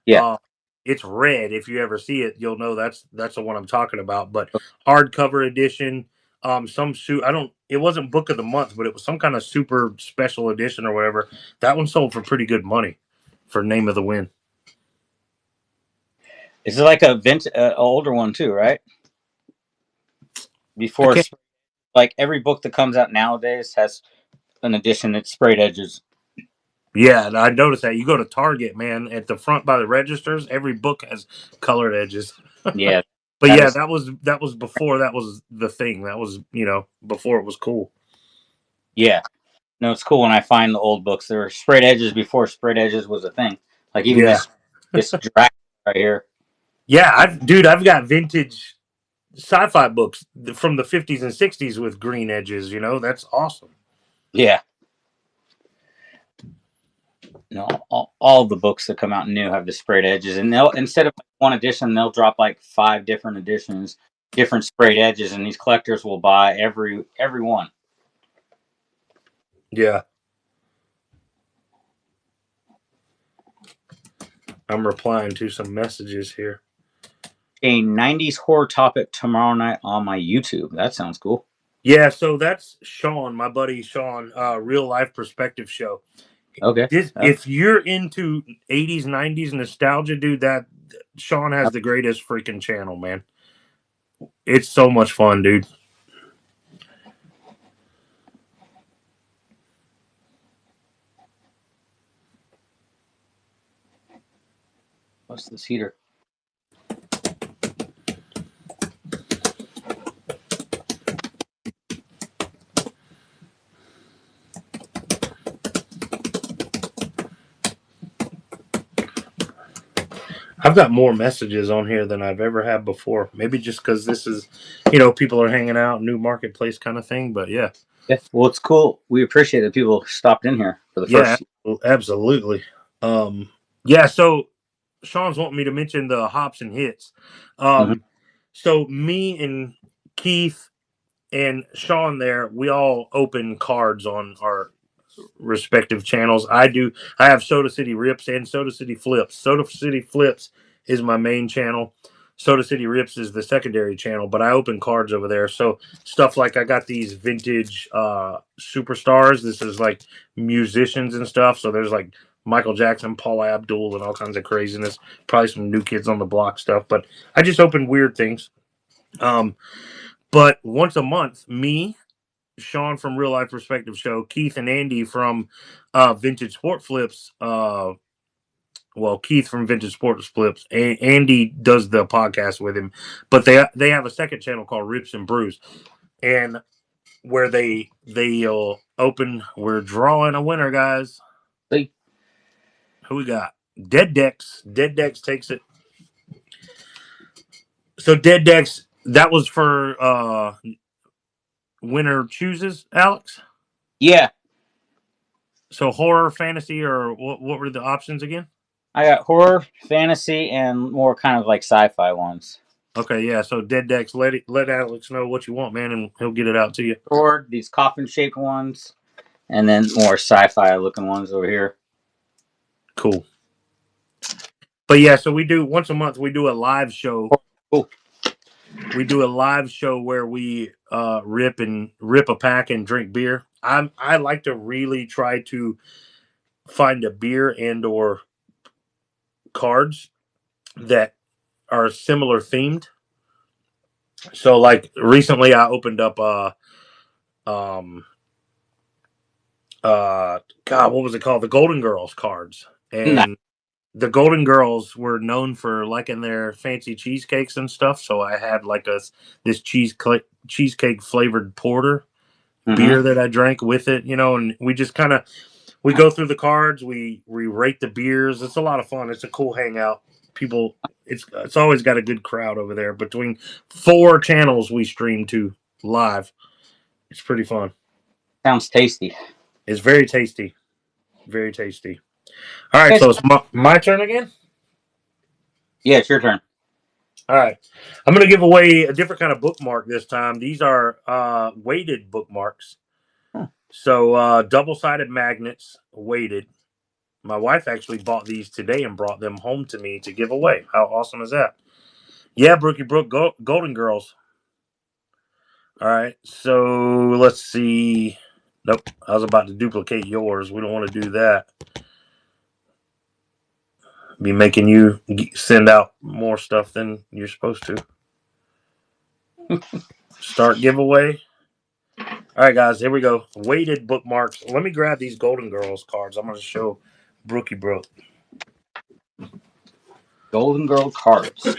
Yeah. It's red. If you ever see it, you'll know that's the one I'm talking about. But hardcover edition, it wasn't book of the month, but it was some kind of super special edition or whatever. That one sold for pretty good money for Name of the Wind. Is it like a older one too, right? Before, like every book that comes out nowadays has an edition that's sprayed edges. Yeah, I noticed that. You go to Target, man, at the front by the registers, every book has colored edges. Yeah, But That yeah, is, that was before that was the thing. That was before it was cool. yeah. No, it's cool when I find the old books. There were sprayed edges before sprayed edges was a thing. Like even Yeah, this Drac right here. yeah. I've got vintage sci-fi books from the 50s and 60s with green edges. That's awesome. Yeah. No, all the books that come out new have the sprayed edges, and they'll instead of one edition, they'll drop like 5 different editions, different sprayed edges, and these collectors will buy every one. Yeah, I'm replying to some messages here. A 90s horror topic tomorrow night on my YouTube. That sounds cool. Yeah, so that's Sean, my buddy Sean, real life perspective show. Okay. If you're into 80s, 90s nostalgia, dude, that Sean has the greatest freaking channel, man. It's so much fun, dude. What's this heater? I've got more messages on here than I've ever had before. Maybe just because this is, people are hanging out, new marketplace kind of thing. But yeah. Yeah. Well, it's cool. We appreciate that people stopped in here for the Yeah, first. absolutely. Yeah, so Sean's wanting me to mention the hops and hits. Mhm. So me and Keith and Sean there, we all open cards on our respective channels. I have Soda City Rips and Soda City Flips. Soda City Flips is my main channel. Soda City Rips is the secondary channel, but I open cards over there. So stuff like I got these vintage superstars. This is like musicians and stuff. So there's like Michael Jackson, Paul Abdul, and all kinds of craziness. Probably some New Kids on the Block stuff. But I just open weird things. But once a month, me, Sean from Real Life Perspective Show, Keith and Andy from Vintage Sport Flips. Keith from Vintage Sport Flips. Andy does the podcast with him, but they have a second channel called Rips and Brews, and where they'll open. We're drawing a winner, guys. See? Who we got? Dead Decks. Dead Decks takes it. So Dead Decks. That was for winner chooses, Alex. Yeah. So horror, fantasy, or what were the options again? I got horror, fantasy, and more kind of like sci-fi ones. Okay, yeah. So Dead Decks, let Alex know what you want, man, and he'll get it out to you. Or these coffin-shaped ones, and then more sci-fi looking ones over here. Cool. But yeah, so we do once a month. We do a live show. Cool. We do a live show where we rip a pack and drink beer. I like to really try to find a beer and or cards that are similar themed. So like recently I opened up um God, what was it called? The Golden Girls cards. Nice. And the Golden Girls were known for liking their fancy cheesecakes and stuff. So I had like this cheesecake flavored porter beer that I drank with it, and we just kind of we go through the cards, we rate the beers. It's a lot of fun. It's a cool hangout. People, it's always got a good crowd over there. Between 4 channels we stream to live. It's pretty fun. Sounds tasty. It's very tasty. Very tasty. All right, so it's my turn again? Yeah, it's your turn. All right. I'm going to give away a different kind of bookmark this time. These are weighted bookmarks. So double-sided magnets, weighted. My wife actually bought these today and brought them home to me to give away. How awesome is that? Yeah, Brookie Brook, Golden Girls. All right. So let's see. Nope. I was about to duplicate yours. We don't want to do that. Be making you send out more stuff than you're supposed to. Start giveaway. All right, guys, here we go. Weighted bookmarks. Let me grab these Golden Girls cards. I'm going to show Brookie Brook. Golden Girl cards.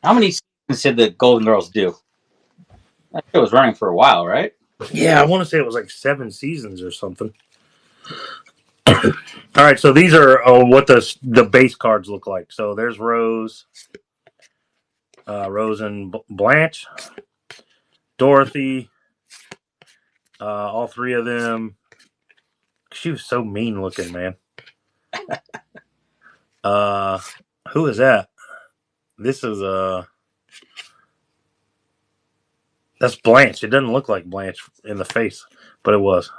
How many seasons did the Golden Girls do? That show was running for a while, right? Yeah, I want to say it was like 7 seasons or something. All right, so these are what the base cards look like. So there's Rose, Rose and Blanche, Dorothy, all three of them. She was so mean looking, man. Who is that? This is that's Blanche. It doesn't look like Blanche in the face, but it was.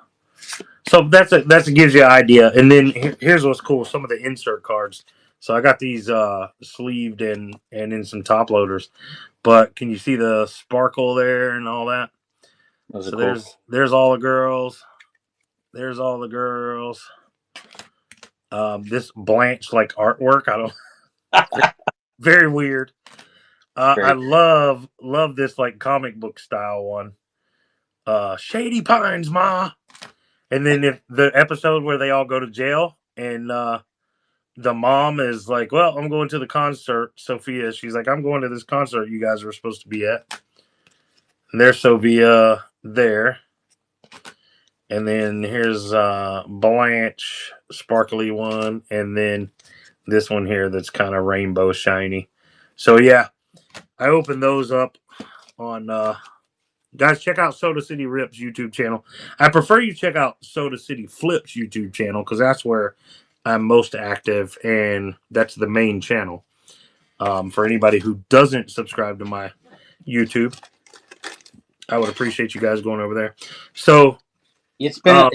So that gives you an idea. And then here's what's cool: some of the insert cards. So I got these sleeved and in some top loaders. But can you see the sparkle there and all that? Those So are cool. there's all the girls. There's all the girls. This Blanche like artwork. I don't. Very weird. I love this like comic book style one. Shady Pines, Ma. And then if the episode where they all go to jail and the mom is like, well, I'm going to the concert. Sophia, she's like, I'm going to this concert you guys were supposed to be at. And there's Sophia there. And then here's Blanche, sparkly one. And then this one here that's kind of rainbow shiny. So yeah, I opened those up on guys, check out Soda City Rip's YouTube channel. I prefer you check out Soda City Flip's YouTube channel because that's where I'm most active, and that's the main channel. For anybody who doesn't subscribe to my YouTube, I would appreciate you guys going over there. So it's been a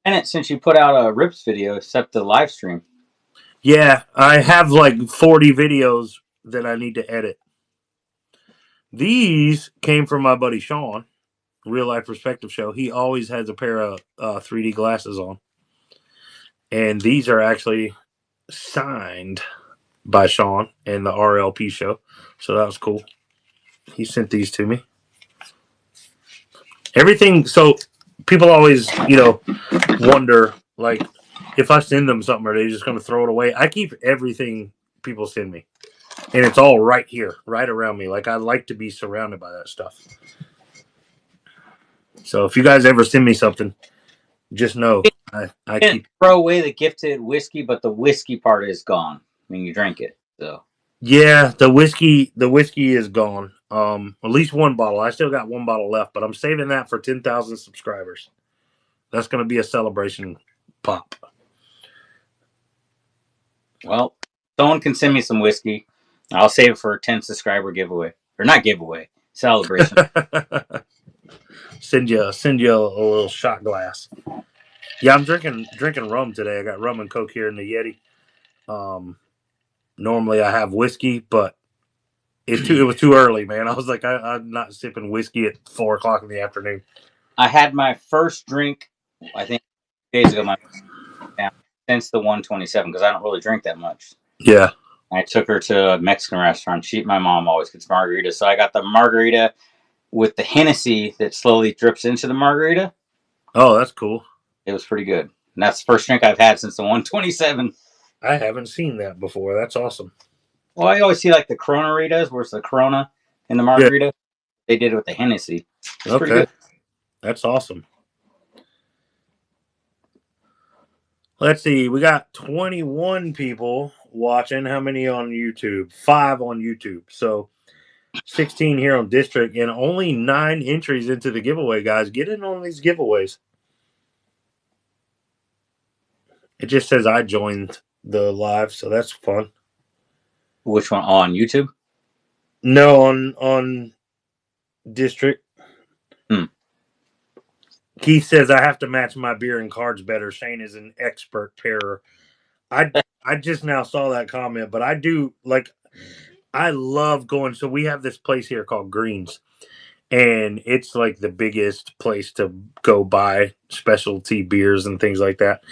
minute since you put out a Rips video, except the live stream. Yeah, I have like 40 videos that I need to edit. These came from my buddy Sean, Real Life Perspective Show. He always has a pair of 3D glasses on. And these are actually signed by Sean and the RLP show. So that was cool. He sent these to me. Everything, so people always, wonder, like, if I send them something, are they just going to throw it away? I keep everything people send me. And it's all right here, right around me. Like, I like to be surrounded by that stuff. So if you guys ever send me something, just know I keep throw away the gifted whiskey, but the whiskey part is gone when you drink it. So yeah, the whiskey is gone. At least one bottle. I still got one bottle left, but I'm saving that for 10,000 subscribers. That's going to be a celebration pop. Well, someone can send me some whiskey. I'll save it for a 10 subscriber giveaway, or not giveaway, celebration. send you a little shot glass. Yeah, I'm drinking rum today. I got rum and Coke here in the Yeti. Normally I have whiskey, but it was too early, man. I was like, I'm not sipping whiskey at 4:00 in the afternoon. I had my first drink, I think, days ago. Since the 127, because I don't really drink that much. Yeah. I took her to a Mexican restaurant. My mom always gets margaritas, so I got the margarita with the Hennessy that slowly drips into the margarita. Oh, that's cool. It was pretty good. And that's the first drink I've had since the 127. I haven't seen that before. That's awesome. Well, I always see like the Corona-ritas, where it's the Corona in the margarita. Yeah. They did it with the Hennessy. It's okay. Pretty good. That's awesome. Let's see. We got 21 people watching. How many on YouTube? 5 on YouTube. So 16 here on District, and only 9 entries into the giveaway, guys. Get in on these giveaways. It just says I joined the live, so that's fun. Which one? On YouTube? No, on District. Keith says I have to match my beer and cards better. Shane is an expert pairer. I just now saw that comment, but I do like. I love going. So we have this place here called Greens, and it's like the biggest place to go buy specialty beers and things like that.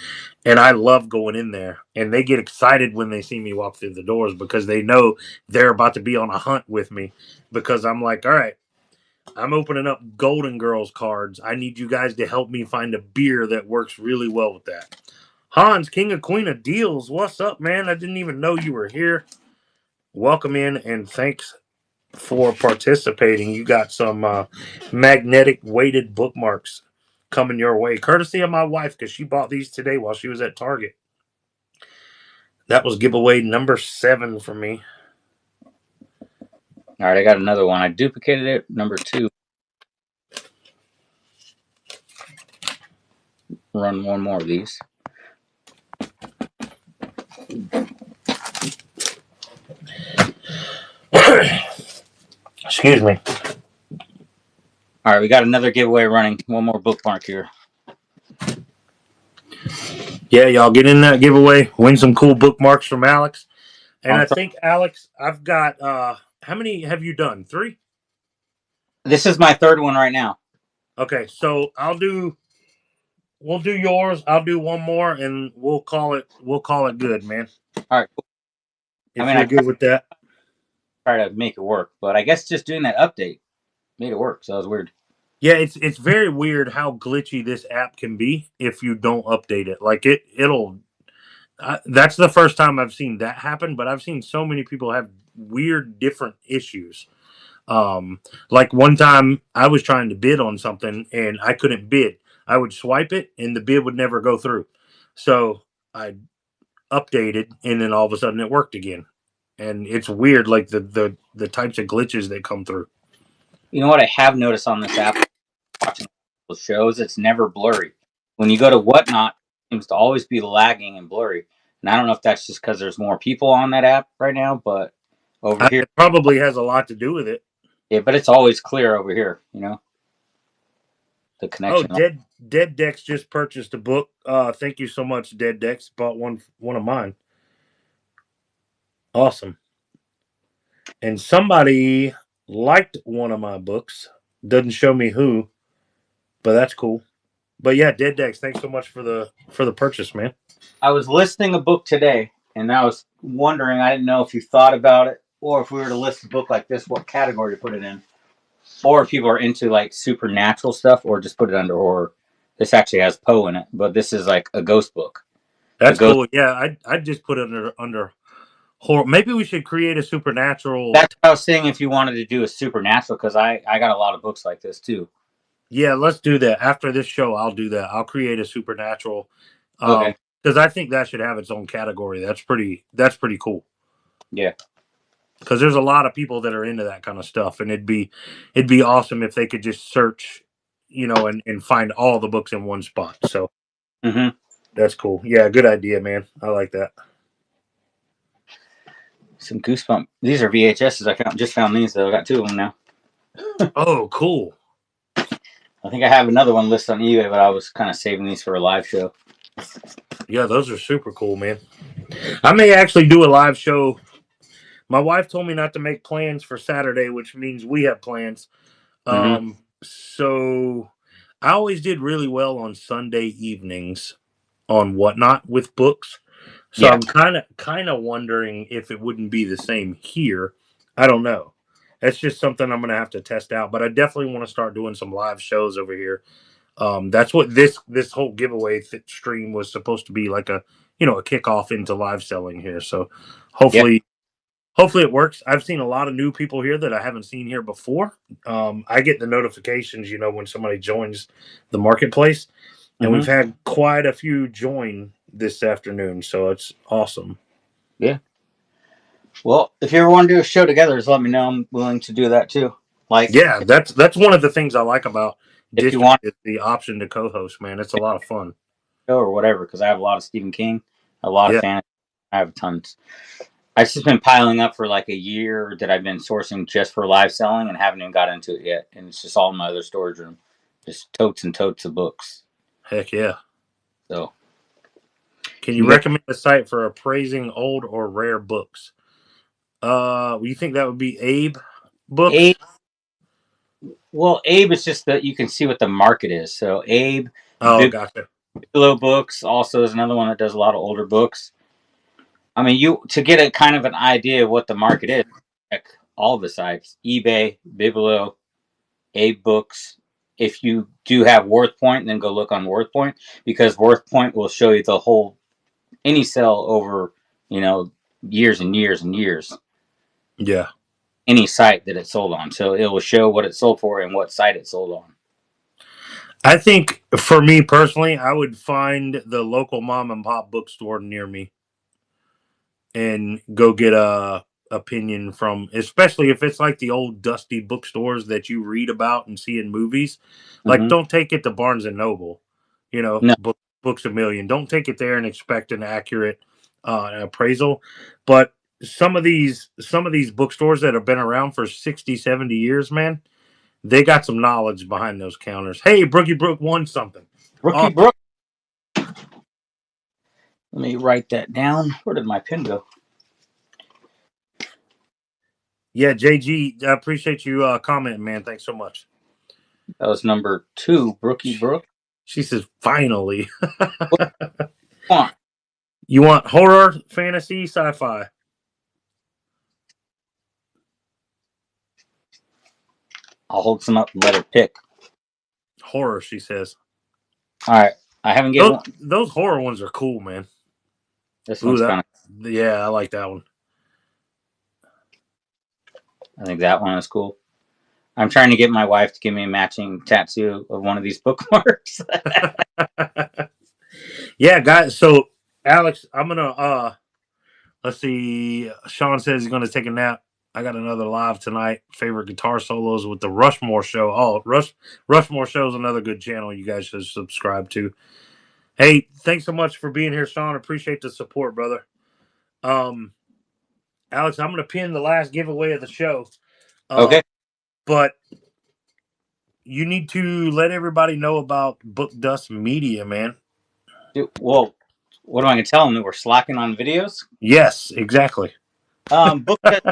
And I love going in there, and they get excited when they see me walk through the doors because they know they're about to be on a hunt with me, because I'm like, all right, I'm opening up Golden Girls cards. I need you guys to help me find a beer that works really well with that. Hans, King of Queen of Deals, what's up, man? I didn't even know you were here. Welcome in, and thanks for participating. You got some magnetic weighted bookmarks coming your way, courtesy of my wife, because she bought these today while she was at Target. That was giveaway number 7 for me. All right, I got another one. I duplicated it. Number 2. Run one more of these. Excuse me. All right, we got another giveaway running. One more bookmark here. Yeah, y'all get in that giveaway. Win some cool bookmarks from Alex. And I think, Alex, I've got, how many have you done? 3? This is my 3rd one right now. Okay, so we'll do yours. I'll do one more, and we'll call it good, man. All right, cool. If you're good with that. Try to make it work, but I guess just doing that update made it work, so that was weird. Yeah, it's very weird how glitchy this app can be if you don't update it. Like it'll. That's the first time I've seen that happen, but I've seen so many people have weird, different issues. Like one time I was trying to bid on something and I couldn't bid. I would swipe it and the bid would never go through. So I updated and then all of a sudden it worked again. And it's weird, like the types of glitches that come through. You know what I have noticed on this app, watching shows, it's never blurry. When you go to Whatnot, it seems to always be lagging and blurry. And I don't know if that's just because there's more people on that app right now, but over here, It probably has a lot to do with it. yeah, but it's always clear over here, you know, the connection. Oh, Dead Dex just purchased a book. Thank you so much, Dead Dex. Bought one of mine. Awesome. And somebody liked one of my books. Doesn't show me who, but that's cool. But yeah, Dead Dex, thanks so much for the purchase, man. I was listing a book today, and I was wondering, I didn't know if you thought about it, or if we were to list a book like this, what category to put it in. Or if people are into like supernatural stuff, or just put it under horror. This actually has Poe in it, but this is like a ghost book. That's cool. Yeah, I'd just put it under horror. Maybe we should create a supernatural. That's what I was saying, if you wanted to do a supernatural, because I got a lot of books like this too. Yeah, let's do that. After this show, I'll do that. I'll create a supernatural. Okay. Because I think that should have its own category. That's pretty cool. Yeah. Because there's a lot of people that are into that kind of stuff, and it'd be awesome if they could just search, and find all the books in one spot. So that's cool. Yeah, good idea, man. I like that. Some Goosebump. These are VHSs. I just found these though. I got 2 of them now. Oh, cool. I think I have another one listed on eBay, but I was kind of saving these for a live show. Yeah, those are super cool, man. I may actually do a live show. My wife told me not to make plans for Saturday, which means we have plans. So I always did really well on Sunday evenings on Whatnot with books. So I'm kind of wondering if it wouldn't be the same here. I don't know. That's just something I'm going to have to test out. But I definitely want to start doing some live shows over here. That's what this whole giveaway stream was supposed to be, like a kickoff into live selling here. So hopefully it works. I've seen a lot of new people here that I haven't seen here before. I get the notifications, when somebody joins the marketplace, and we've had quite a few join this afternoon. So it's awesome. Yeah. Well, if you ever want to do a show together, just let me know. I'm willing to do that too. Yeah, that's one of the things I like about if you want, is the option to co-host, man. It's a lot of fun. Or whatever, because I have a lot of Stephen King, a lot of fantasy. I have tons. I've just been piling up for like a year that I've been sourcing just for live selling and haven't even got into it yet. And it's just all in my other storage room. Just totes and totes of books. Heck yeah. So, can you recommend a site for appraising old or rare books? You think that would be Abe Books? Abe. Well, Abe is just that you can see what the market is. So Abe. Oh, gotcha. Bigelow Books also is another one that does a lot of older books. I mean, to get a kind of an idea of what the market is, check all the sites: eBay, Bigelow, Abe Books. If you do have Worth Point, then go look on Worth Point, because Worth Point will show you the whole any sale over years and years and years. Yeah. any site that it sold on. So it will show what it sold for and what site it sold on. I think for me personally, I would find the local mom and pop bookstore near me and go get a opinion from, especially if it's like the old dusty bookstores that you read about and see in movies. Like, Mm-hmm. don't take it to Barnes and Noble, No. Books a Million. Don't take it there and expect an accurate appraisal. But some of these bookstores that have been around for 60, 70 years, man, they got some knowledge behind those counters. Hey, Brookie Brook won something. Rookie Awesome. Brook. Let me write that down. Where did my pen go? Yeah, JG, I appreciate you commenting, man. Thanks so much. That was number 2, Brookie Brook. She says, finally. What do you want? You want horror, fantasy, sci-fi? I'll hold some up and let her pick. Horror, she says. All right. I haven't get one. Those horror ones are cool, man. This Ooh, one's kind of. yeah, I like that one. I think that one is cool. I'm trying to get my wife to give me a matching tattoo of one of these bookmarks. Yeah, guys. So, Alex, I'm gonna let's see. Sean says he's gonna take a nap. I got another live tonight. Favorite guitar solos with the Rushmore Show. Oh, Rushmore Show is another good channel you guys should subscribe to. Hey, thanks so much for being here, Sean. Appreciate the support, brother. Alex, I'm gonna pin the last giveaway of the show. Okay. But you need to let everybody know about Book Dust Media, man. Well, what am I going to tell them? That we're slacking on videos? Yes, exactly. Book Test,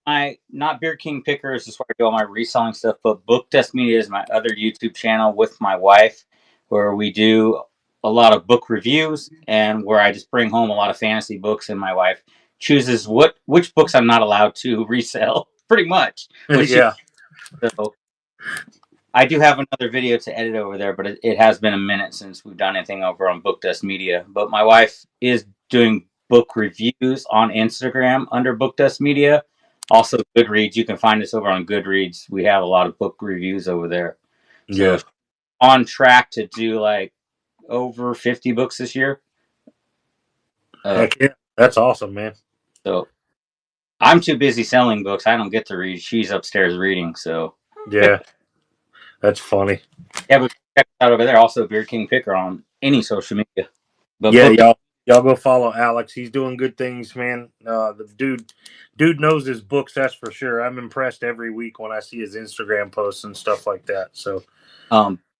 my not Beer King Pickers is where I do all my reselling stuff, but Book Test Media is my other YouTube channel with my wife, where we do a lot of book reviews and where I just bring home a lot of fantasy books, and my wife chooses which books I'm not allowed to resell, pretty much. Yeah. So I do have another video to edit over there, but it has been a minute since we've done anything over on Book Dust Media. But my wife is doing book reviews on Instagram under Book Dust Media. Also, Goodreads. You can find us over on Goodreads. We have a lot of book reviews over there. So Yeah. on track to do like over 50 books this year. Heck yeah. That's awesome, man. So I'm too busy selling books. I don't get to read. She's upstairs reading. So Yeah. That's funny. yeah, but check us out over there. Also, Beer King Picker on any social media. But Yeah, book y'all go follow Alex. He's doing good things, man. The dude knows his books, that's for sure. I'm impressed every week when I see his Instagram posts and stuff like that. So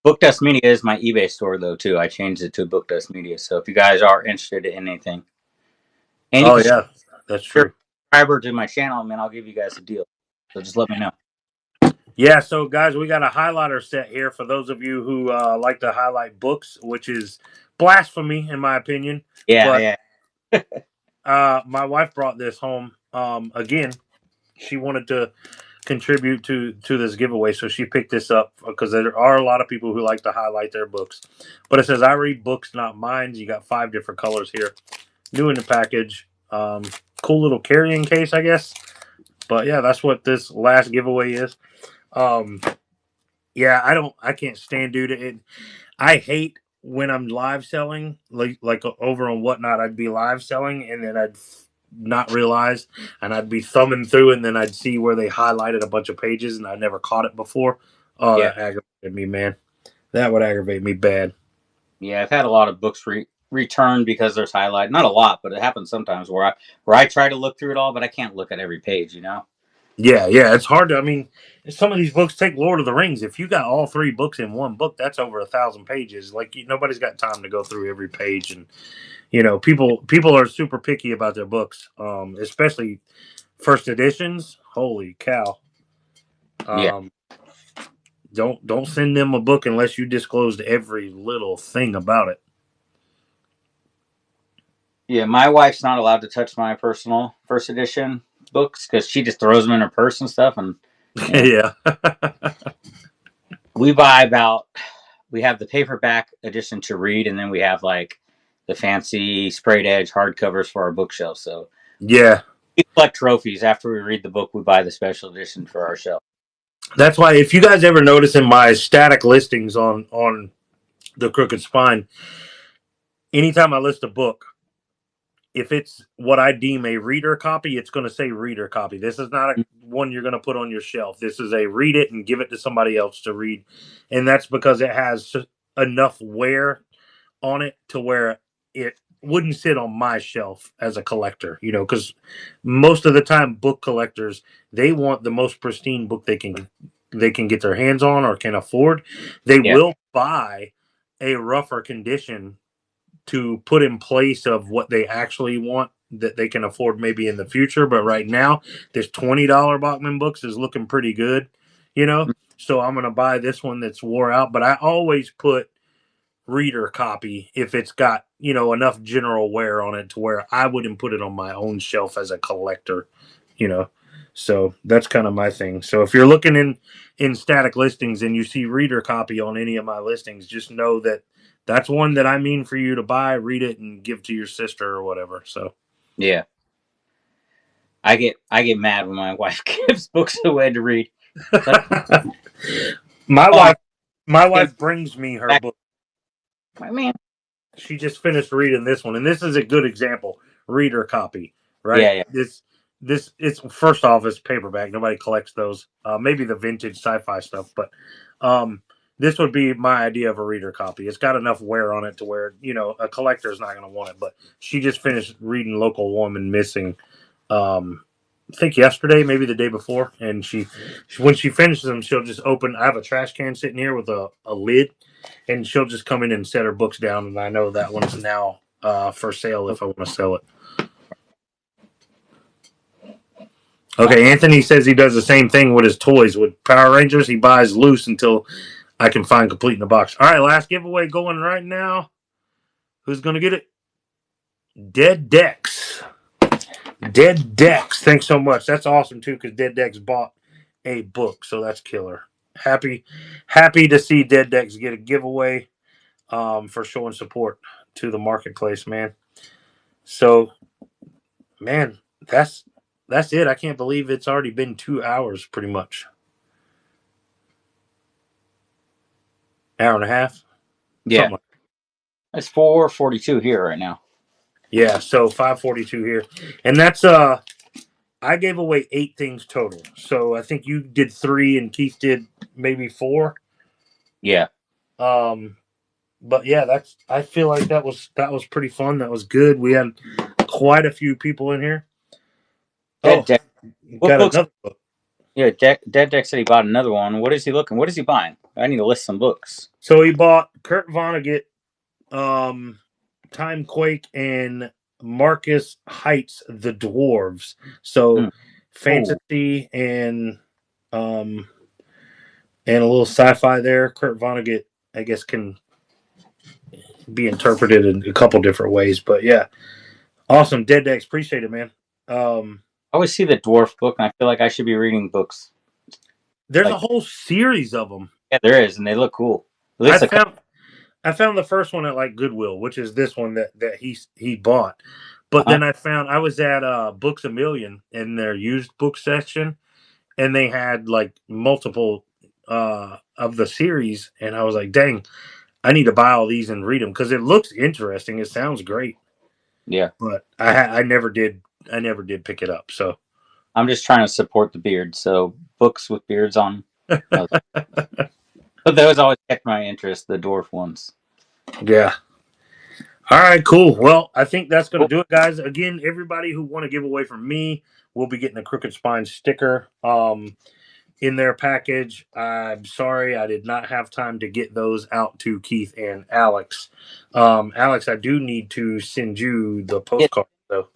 Book Dust Media is my eBay store though too. I changed it to Book Dust Media. So if you guys are interested in anything, and you oh can yeah, that's true. subscribe to my channel, man, I'll give you guys a deal. So just let me know. Yeah, so guys, we got a highlighter set here for those of you who like to highlight books, which is blasphemy in my opinion. Yeah, But my wife brought this home. Again, she wanted to contribute to this giveaway, so she picked this up because there are a lot of people who like to highlight their books. But it says, "I read books, not minds." You got 5 different colors here, new in the package. Cool little carrying case, I guess. But yeah, that's what this last giveaway is. Yeah, I can't stand, dude. I hate when I'm live selling, like over on Whatnot. I'd be live selling, and then I'd not realize, and I'd be thumbing through, and then I'd see where they highlighted a bunch of pages, and I never caught it before. Oh, yeah, that aggravated me, man. That would aggravate me bad. yeah. I've had a lot of books returned because there's highlight. Not a lot, but it happens sometimes where I try to look through it all, but I can't look at every page. You know. Yeah, it's hard to. I mean, some of these books take Lord of the Rings. If you got all 3 books in one book, that's over 1,000 pages. Like nobody's got time to go through every page, and people are super picky about their books, especially first editions. Holy cow! Yeah. Um, don't send them a book unless you disclosed every little thing about it. Yeah, my wife's not allowed to touch my personal first edition books because she just throws them in her purse and stuff. And you know, Yeah. we have the paperback edition to read, and then we have like the fancy sprayed edge hardcovers for our bookshelf. So Yeah. We collect trophies. After we read the book, we buy the special edition for our shelf. That's why if you guys ever notice in my static listings on the Crooked Spine, anytime I list a book, if it's what I deem a reader copy, it's going to say reader copy. This is not a one you're going to put on your shelf. This is a read it and give it to somebody else to read. And that's because it has enough wear on it to where it wouldn't sit on my shelf as a collector, because most of the time book collectors, they want the most pristine book they can get their hands on or can afford. They will buy a rougher condition to put in place of what they actually want that they can afford maybe in the future. But right now, this $20 Bachman books is looking pretty good, So I'm going to buy this one that's wore out. But I always put reader copy if it's got, enough general wear on it to where I wouldn't put it on my own shelf as a collector, you know. So that's kind of my thing. So if you're looking in static listings and you see reader copy on any of my listings, just know that that's one that I mean for you to buy, read it, and give to your sister or whatever. So yeah, I get mad when my wife gives books away to read. Like, my wife brings me her book. Man, She just finished reading this one, and this is a good example. Reader copy, right? Yeah. This it's first off, it's paperback. Nobody collects those. Maybe the vintage sci-fi stuff, but this would be my idea of a reader copy. It's got enough wear on it to where a collector is not going to want it. But she just finished reading Local Woman Missing. I think yesterday, maybe the day before, and she when she finishes them, she'll just open. I have a trash can sitting here with a lid, and she'll just come in and set her books down, and I know that one's now for sale if I want to sell it. Okay, Anthony says he does the same thing with his toys. With Power Rangers, he buys loose until I can find complete in the box. All right, last giveaway going right now. Who's going to get it? Dead Decks. Dead Decks. Thanks so much. That's awesome, too, because Dead Decks bought a book, so that's killer. Happy to see Dead Decks get a giveaway for showing support to the marketplace, man. So, man, that's it. I can't believe it's already been 2 hours, pretty much. Hour and a half. Yeah. Like it's 4:42 here right now. Yeah, so 5:42 here, and that's I gave away 8 things total. So I think you did 3, and Keith did maybe 4. Yeah. But yeah, I feel like that was pretty fun. That was good. We had quite a few people in here. Got another book. Yeah, Dead Deck said he bought another one. What is he looking? What is he buying? I need to list some books. So he bought Kurt Vonnegut, Time Quake, and Marcus Heights, The Dwarves. So fantasy and a little sci-fi there. Kurt Vonnegut, I guess, can be interpreted in a couple different ways, but yeah, awesome. Dead Decks, appreciate it, man. I always see the dwarf book, and I feel like I should be reading books. There's a whole series of them. Yeah, there is, and they look cool. I found the first one at like Goodwill, which is this one that he bought. But then I was at Books A Million in their used book section, and they had like multiple of the series, and I was like, dang, I need to buy all these and read them because it looks interesting. It sounds great. Yeah, but I never did pick it up. So I'm just trying to support the beard. So books with beards on. But those always kept my interest, the dwarf ones. Yeah. All right, cool. Well, I think that's going to do it, guys. Again, everybody who want to give away from me will be getting a Crooked Spine sticker in their package. I'm sorry I did not have time to get those out to Keith and Alex. Alex, I do need to send you the postcard, though.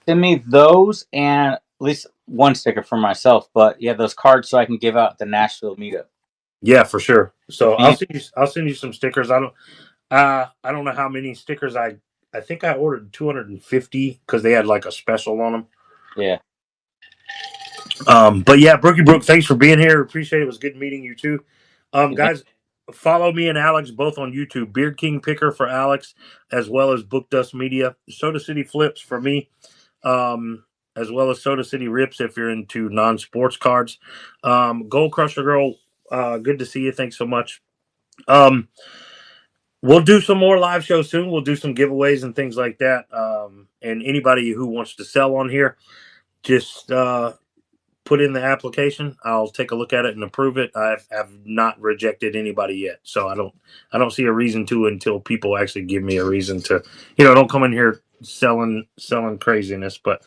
Send me those and at least one sticker for myself. But yeah, those cards so I can give out at the Nashville meetup. Yeah, for sure. So I'll send you some stickers. I don't know how many stickers I think I ordered 250 because they had like a special on them. Yeah. But yeah, Brookie Brooke, thanks for being here. Appreciate it. It was good meeting you too. Guys, follow me and Alex both on YouTube. Beard King Picker for Alex, as well as Book Dust Media. Soda City Flips for me. as well as Soda City Rips if you're into non-sports cards. Gold Crusher Girl, good to see you. Thanks so much. We'll do some more live shows soon. We'll do some giveaways and things like that. And anybody who wants to sell on here, just put in the application. I'll take a look at it and approve it. I have not rejected anybody yet, so I don't see a reason to until people actually give me a reason to. Don't come in here selling craziness, but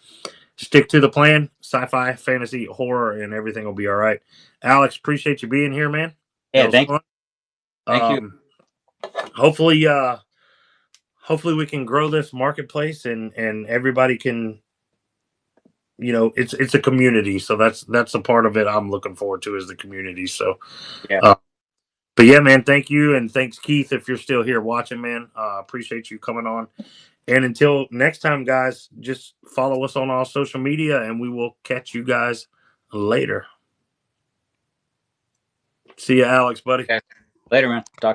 stick to the plan. Sci-fi, fantasy, horror, and everything will be all right. Alex, appreciate you being here, man. Yeah, thank you. Hopefully, hopefully we can grow this marketplace and everybody can. It's a community, so that's a part of it I'm looking forward to is the community. So, Yeah. But yeah, man, thank you, and thanks, Keith, if you're still here watching, man. Appreciate you coming on. And until next time, guys, just follow us on all social media, and we will catch you guys later. See you, Alex, buddy. Okay. Later, man. Talk.